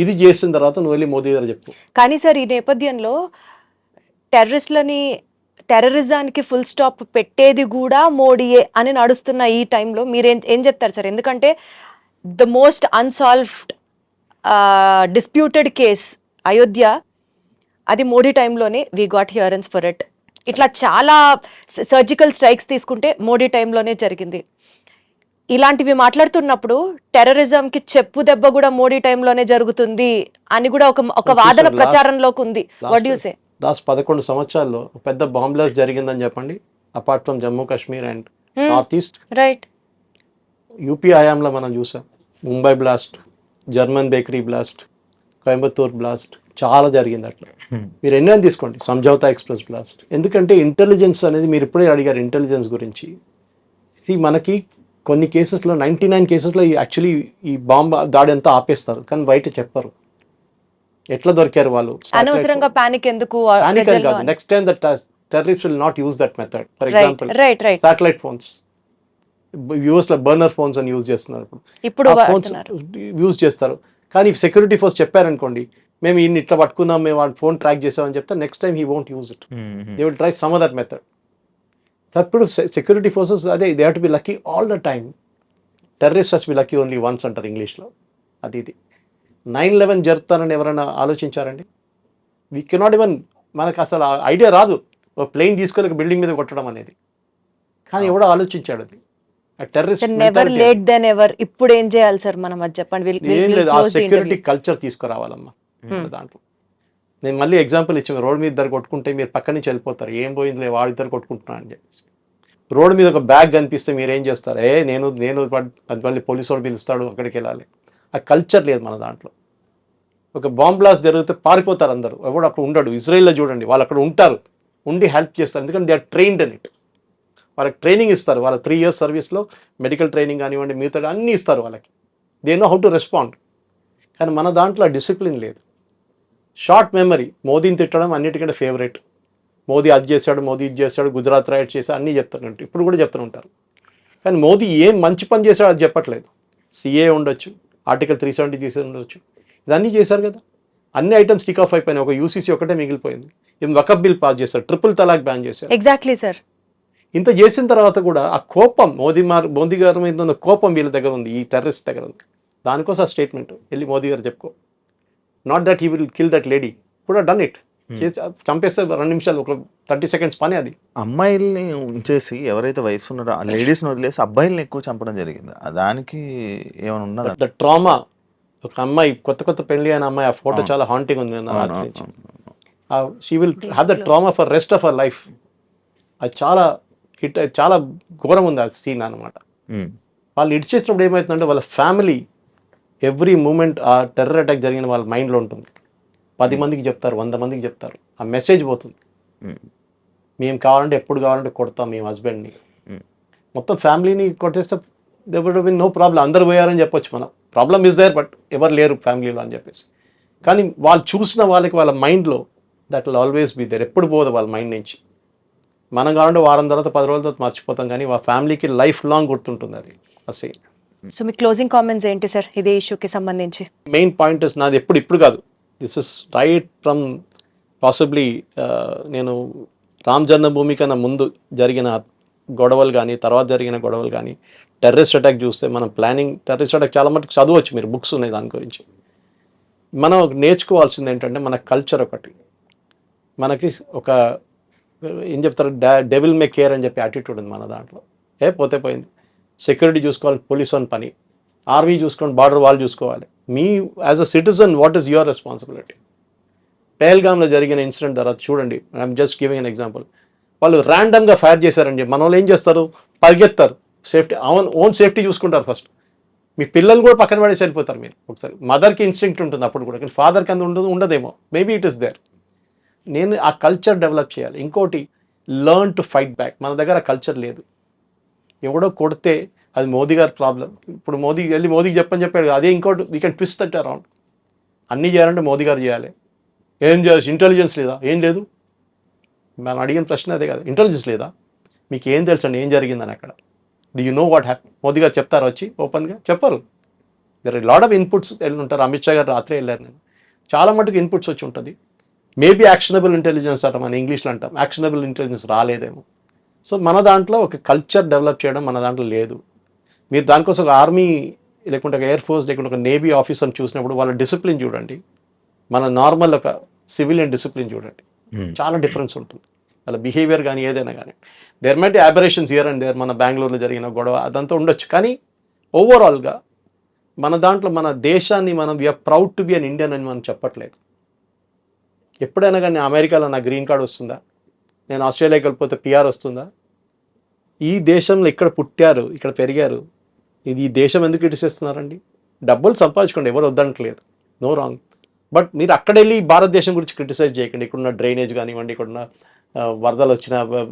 ఇది చేసిన తర్వాత నువ్వు వెళ్ళి మోదీ గారు చెప్పు. కానీ సార్, ఈ నేపథ్యంలో టెర్రరిజానికి ఫుల్ స్టాప్ పెట్టేది కూడా మోడీయే అని నడుస్తున్న ఈ టైంలో మీరు ఏం చెప్తారు సార్? ఎందుకంటే the most unsolved disputed case Ayodhya, అది మోడీ టైంలోనే వీ గాట్ హియరెన్స్ ఫర్ ఇట్. ఇట్లా చాలా సర్జికల్ స్ట్రైక్స్ తీసుకుంటే మోడీ టైంలోనే జరిగింది. ఇలాంటివి మాట్లాడుతున్నప్పుడు టెర్రరిజంకి చెప్పు దెబ్బ కూడా మోడీ టైంలోనే జరుగుతుంది అని కూడా ఒక వాదన ప్రచారంలోకి ఉంది. What you say? లాస్ట్ 11 సంవత్సరాల్లో పెద్ద బాంబ్ బ్లాస్ట్ జరిగిందని చెప్పండి, apart from Jammu Kashmir and north east. Right. UP హయాంలో మనం చూసాం Mumbai blast, German bakery blast, Coimbatore blast, చాలా జరిగింది అట్లా. మీరు ఎన్నో తీసుకోండి, సంజౌతా ఎక్స్ప్రెస్ బ్లాస్ట్. ఎందుకంటే ఇంటెలిజెన్స్ అనేది, మీరు ఇప్పుడే అడిగారు ఇంటెలిజెన్స్ గురించి. మనకి కొన్ని కేసెస్లో 99 కేసెస్లో యాక్చువల్లీ ఈ బాంబ్ దాడి అంతా ఆపేస్తారు, కానీ బయట చెప్పరు ఎట్లా దొరికారు వాళ్ళు. అనవసరంగా పానిక్ ఎందుకు? Next time that terrorist will not use that method. For example satellite phones, US లో బర్నర్ ఫోన్స్ అని యూజ్ చేస్తున్నారు. ఇప్పుడు ఫోన్స్ యూజ్ చేస్తారు, కానీ సెక్యూరిటీ ఫోర్స్ చెప్పారనుకోండి, మేము ఇన్ని ఇట్లా పట్టుకున్నాం, మేము వాడి ఫోన్ ట్రాక్ చేసామని చెప్తే next time he won't use it. They will try some other method. అప్పుడు సెక్యూరిటీ ఫోర్సెస్ అదే, they have to be lucky all the time. Terrorist has B lucky only once అంటారు ఇంగ్లీష్లో. ఇది 9/11 జరుగుతానని ఎవరైనా ఆలోచించారండి? వీ కెనాట్ ఈవెన్, మనకు అసలు idea రాదు ఒక ప్లేన్ తీసుకొని ఒక బిల్డింగ్ మీద కొట్టడం అనేది. కానీ ఎవడో ఆలోచించాడు అది. ఇప్పుడు ఏం చేయాలి సార్ మనం, అది చెప్పండి. ఏం లేదు, ఆ సెక్యూరిటీ కల్చర్ తీసుకురావాలమ్మా దాంట్లో. నేను మళ్ళీ ఎగ్జాంపుల్ ఇచ్చాను, రోడ్ మీద ఇద్దరు కొట్టుకుంటే మీరు పక్క నుంచి వెళ్ళిపోతారు, ఏం పోయిందిలే వాడు ఇద్దరు కొట్టుకుంటున్నా అని చెప్పేసి. రోడ్ మీద ఒక బ్యాగ్ కనిపిస్తే మీరు ఏం చేస్తారు, నేను మళ్ళీ పోలీసు వాడు పిలుస్తాడు అక్కడికి వెళ్ళాలి. ఆ కల్చర్ లేదు మన దాంట్లో. ఒక బాంబ్ బ్లాస్ట్ జరిగితే పారిపోతారు అందరూ, ఎవడు అక్కడ ఉండడు. ఇజ్రాయిల్లో చూడండి, వాళ్ళు అక్కడ ఉంటారు, ఉండి హెల్ప్ చేస్తారు, ఎందుకంటే they are trained in it. వాళ్ళకి ట్రైనింగ్ ఇస్తారు, వాళ్ళ 3 years సర్వీస్లో మెడికల్ ట్రైనింగ్ కానివ్వండి, మిగతా అన్నీ ఇస్తారు వాళ్ళకి. They know how to respond. కానీ మన దాంట్లో డిసిప్లిన్ లేదు, షార్ట్ మెమరీ. మోదీని తిట్టడం అన్నిటికంటే ఫేవరెట్. మోదీ అది చేశాడు, మోదీ ఇది చేశాడు, గుజరాత్ రైడ్ చేశాడు, అన్నీ చెప్తారు, ఇప్పుడు కూడా చెప్తూ ఉంటారు. కానీ మోదీ ఏం మంచి పని చేశాడో అది చెప్పట్లేదు. CA ఉండొచ్చు, ఆర్టికల్ 370 చేసి ఉండొచ్చు, ఇదన్నీ చేశారు కదా. అన్ని ఐటమ్స్ టిక్ ఆఫ్ అయిపోయినాయి, ఒక UCC ఒకటే మిగిలిపోయింది. ఏం వకఫ్ బిల్ పాస్ చేశారు, ట్రిపుల్ తలాక్ బ్యాన్ చేశారు. Exactly sir. ఇంత చేసిన తర్వాత కూడా ఆ కోపం మోదీ గారి మీద ఉన్న కోపం వీళ్ళ దగ్గర ఉంది, ఈ టెర్రరిస్ట్ దగ్గర ఉంది. దానికోసం ఆ స్టేట్మెంట్ వెళ్ళి మోదీ గారు చెప్పుకో. Not that he will kill that lady, కూడా డన్ ఇట్. చేసి చంపేస్తే 2 నిమిషాలు, ఒక 30 seconds పని అది. అమ్మాయిల్ని ఉంచేసి ఎవరైతే వైఫ్స్ ఉన్నారో ఆ లేడీస్ని వదిలేసి అబ్బాయిల్ని ఎక్కువ చంపడం జరిగింది. దానికి ఏమైనా ఉన్నదా? The trauma. ఒక అమ్మాయి కొత్త పెళ్లి అయిన అమ్మాయి, ఆ ఫోటో చాలా హాంటింగ్ ఉంది. She will have the trauma for rest of our life. అది చాలా హిట్, చాలా ఘోరం ఉంది ఆ సీన్ అనమాట. వాళ్ళు హిట్ చేసినప్పుడు ఏమవుతుందంటే వాళ్ళ ఫ్యామిలీ ఎవ్రీ మూమెంట్ ఆ టెర్రర్ అటాక్ జరిగిన వాళ్ళ మైండ్లో ఉంటుంది. 10 మందికి చెప్తారు, 100 మందికి చెప్తారు, ఆ మెసేజ్ పోతుంది. మేము కావాలంటే ఎప్పుడు కావాలంటే కొడతాం మేము హస్బెండ్ని. మొత్తం ఫ్యామిలీని కొట్టేస్తే they would been no problem, అందరు పోయారని చెప్పొచ్చు మనం. ప్రాబ్లమ్ ఇస్ దేర్, బట్ ఎవరు లేరు ఫ్యామిలీలో అని చెప్పేసి. కానీ వాళ్ళు చూసిన వాళ్ళకి వాళ్ళ మైండ్లో that will always be there, ఎప్పుడు పోదు వాళ్ళ మైండ్ నుంచి. మనం కావాలంటే వారం తర్వాత 10 రోజుల తర్వాత మర్చిపోతాం, కానీ వాళ్ళ ఫ్యామిలీకి లైఫ్ లాంగ్ గుర్తుంటుంది అది ఆ సీన్. సో మీ క్లోజింగ్ కామెంట్స్ ఏంటి సార్ ఇదే ఇష్యూకి సంబంధించి? మెయిన్ పాయింట్ ఇస్, నాది ఇప్పుడు కాదు, this is right from possibly నేను రామ్ జన్మభూమి కన్నా ముందు జరిగిన గొడవలు కానీ, తర్వాత జరిగిన గొడవలు కానీ, టెర్రరిస్ట్ అటాక్ చూస్తే మనం ప్లానింగ్, టెర్రరిస్ట్ అటాక్ చాలా మటుకు చదవచ్చు మీరు, బుక్స్ ఉన్నాయి దాని గురించి. మనం నేర్చుకోవాల్సింది ఏంటంటే మన కల్చర్ ఒకటి, మనకి ఒక ఏం చెప్తారు, డెవిల్ మే కేర్ అని చెప్పి యాటిట్యూడ్ ఉంది మన దాంట్లో. పోతే పోయింది, సెక్యూరిటీ చూసుకోవాలి పోలీస్ అని పని, ఆర్మీ చూసుకోండి, బార్డర్ వాళ్ళు చూసుకోవాలి. మీ as a citizen what is your responsibility? పెహల్గామ్లో జరిగిన ఇన్సిడెంట్ తర్వాత చూడండి, I'm just giving an example. వాళ్ళు ర్యాండమ్గా ఫైర్ చేశారని చెప్పి మన వాళ్ళు ఏం చేస్తారు, పరిగెత్తారు, సేఫ్టీ ఓన్ సేఫ్టీ చూసుకుంటారు ఫస్ట్. మీ పిల్లలు కూడా పక్కన పడేసి వెళ్ళిపోతారు మీరు. ఒకసారి మదర్కి ఇన్స్టింక్ట్ ఉంటుంది అప్పుడు కూడా, కానీ ఫాదర్కి అంత ఉండదేమో, మేబీ ఇట్ ఇస్ దేర్. నేను ఆ కల్చర్ డెవలప్ చేయాలి. ఇంకోటి, లర్న్ టు ఫైట్ బ్యాక్. మన దగ్గర ఆ కల్చర్ లేదు. ఎవడో కొడితే అది మోదీ గారి ప్రాబ్లం. ఇప్పుడు మోదీకి చెప్పాడు, అదే ఇంకోటి we can twist that around. అన్నీ చేయాలంటే మోదీ గారు చేయాలి. ఏం చేయాలి, ఇంటెలిజెన్స్ లేదా? ఏం లేదు. మనం అడిగిన ప్రశ్న అదే కదా, ఇంటెలిజెన్స్ లేదా? మీకు ఏం తెలుసండి ఏం జరిగిందని అక్కడ? డి యూ నో వాట్ హ్యాపీ? మోదీ గారు చెప్తారు వచ్చి ఓపెన్గా? చెప్పరు. There are lot of inputs వెళ్ళి ఉంటారు. అమిత్ షా గారు రాత్రే వెళ్ళారు, నేను చాలా మటుకు ఇన్పుట్స్ వచ్చి ఉంటుంది. మేబీ యాక్షనబుల్ ఇంటెలిజెన్స్ అంటాం, మన ఇంగ్లీష్లో అంటాం, యాక్షనబుల్ ఇంటెలిజెన్స్ రాలేదేమో. సో మన దాంట్లో ఒక కల్చర్ డెవలప్ చేయడం మన దాంట్లో లేదు. మీరు దానికోసం ఒక ఆర్మీ లేకుంటే ఒక ఎయిర్ ఫోర్స్ లేకుంటే ఒక నేవీ ఆఫీసర్ని చూసినప్పుడు వాళ్ళ డిసిప్లిన్ చూడండి, మన నార్మల్ ఒక సివిలియన్ డిసిప్లిన్ చూడండి, చాలా డిఫరెన్స్ ఉంటుంది వాళ్ళ బిహేవియర్ కానీ ఏదైనా కానీ. There might aberrations here and there, మన బెంగళూరులో జరిగిన గొడవ అదంతా ఉండొచ్చు, కానీ ఓవరాల్గా మన దాంట్లో మన దేశాన్ని మనం we are proud to be an Indian అని మనం చెప్పట్లేదు. ఎప్పుడైనా కానీ అమెరికాలో నా గ్రీన్ కార్డ్ వస్తుందా? నేను ఆస్ట్రేలియాకి వెళ్ళిపోతే PR వస్తుందా? ఈ దేశంలో ఇక్కడ పుట్టారు, ఇక్కడ పెరిగారు, ఈ దేశం ఎందుకు ఇటుసేస్తున్నారండి? డబ్బులు సంపాదించుకోండి, ఎవరు వద్దనట్లేదు, నో రాంగ్. బట్ మీరు అక్కడ వెళ్ళి భారతదేశం గురించి క్రిటిసైజ్ చేయకండి. ఇక్కడున్న డ్రైనేజ్ కానివ్వండి, ఇక్కడున్న వరదలు వచ్చిన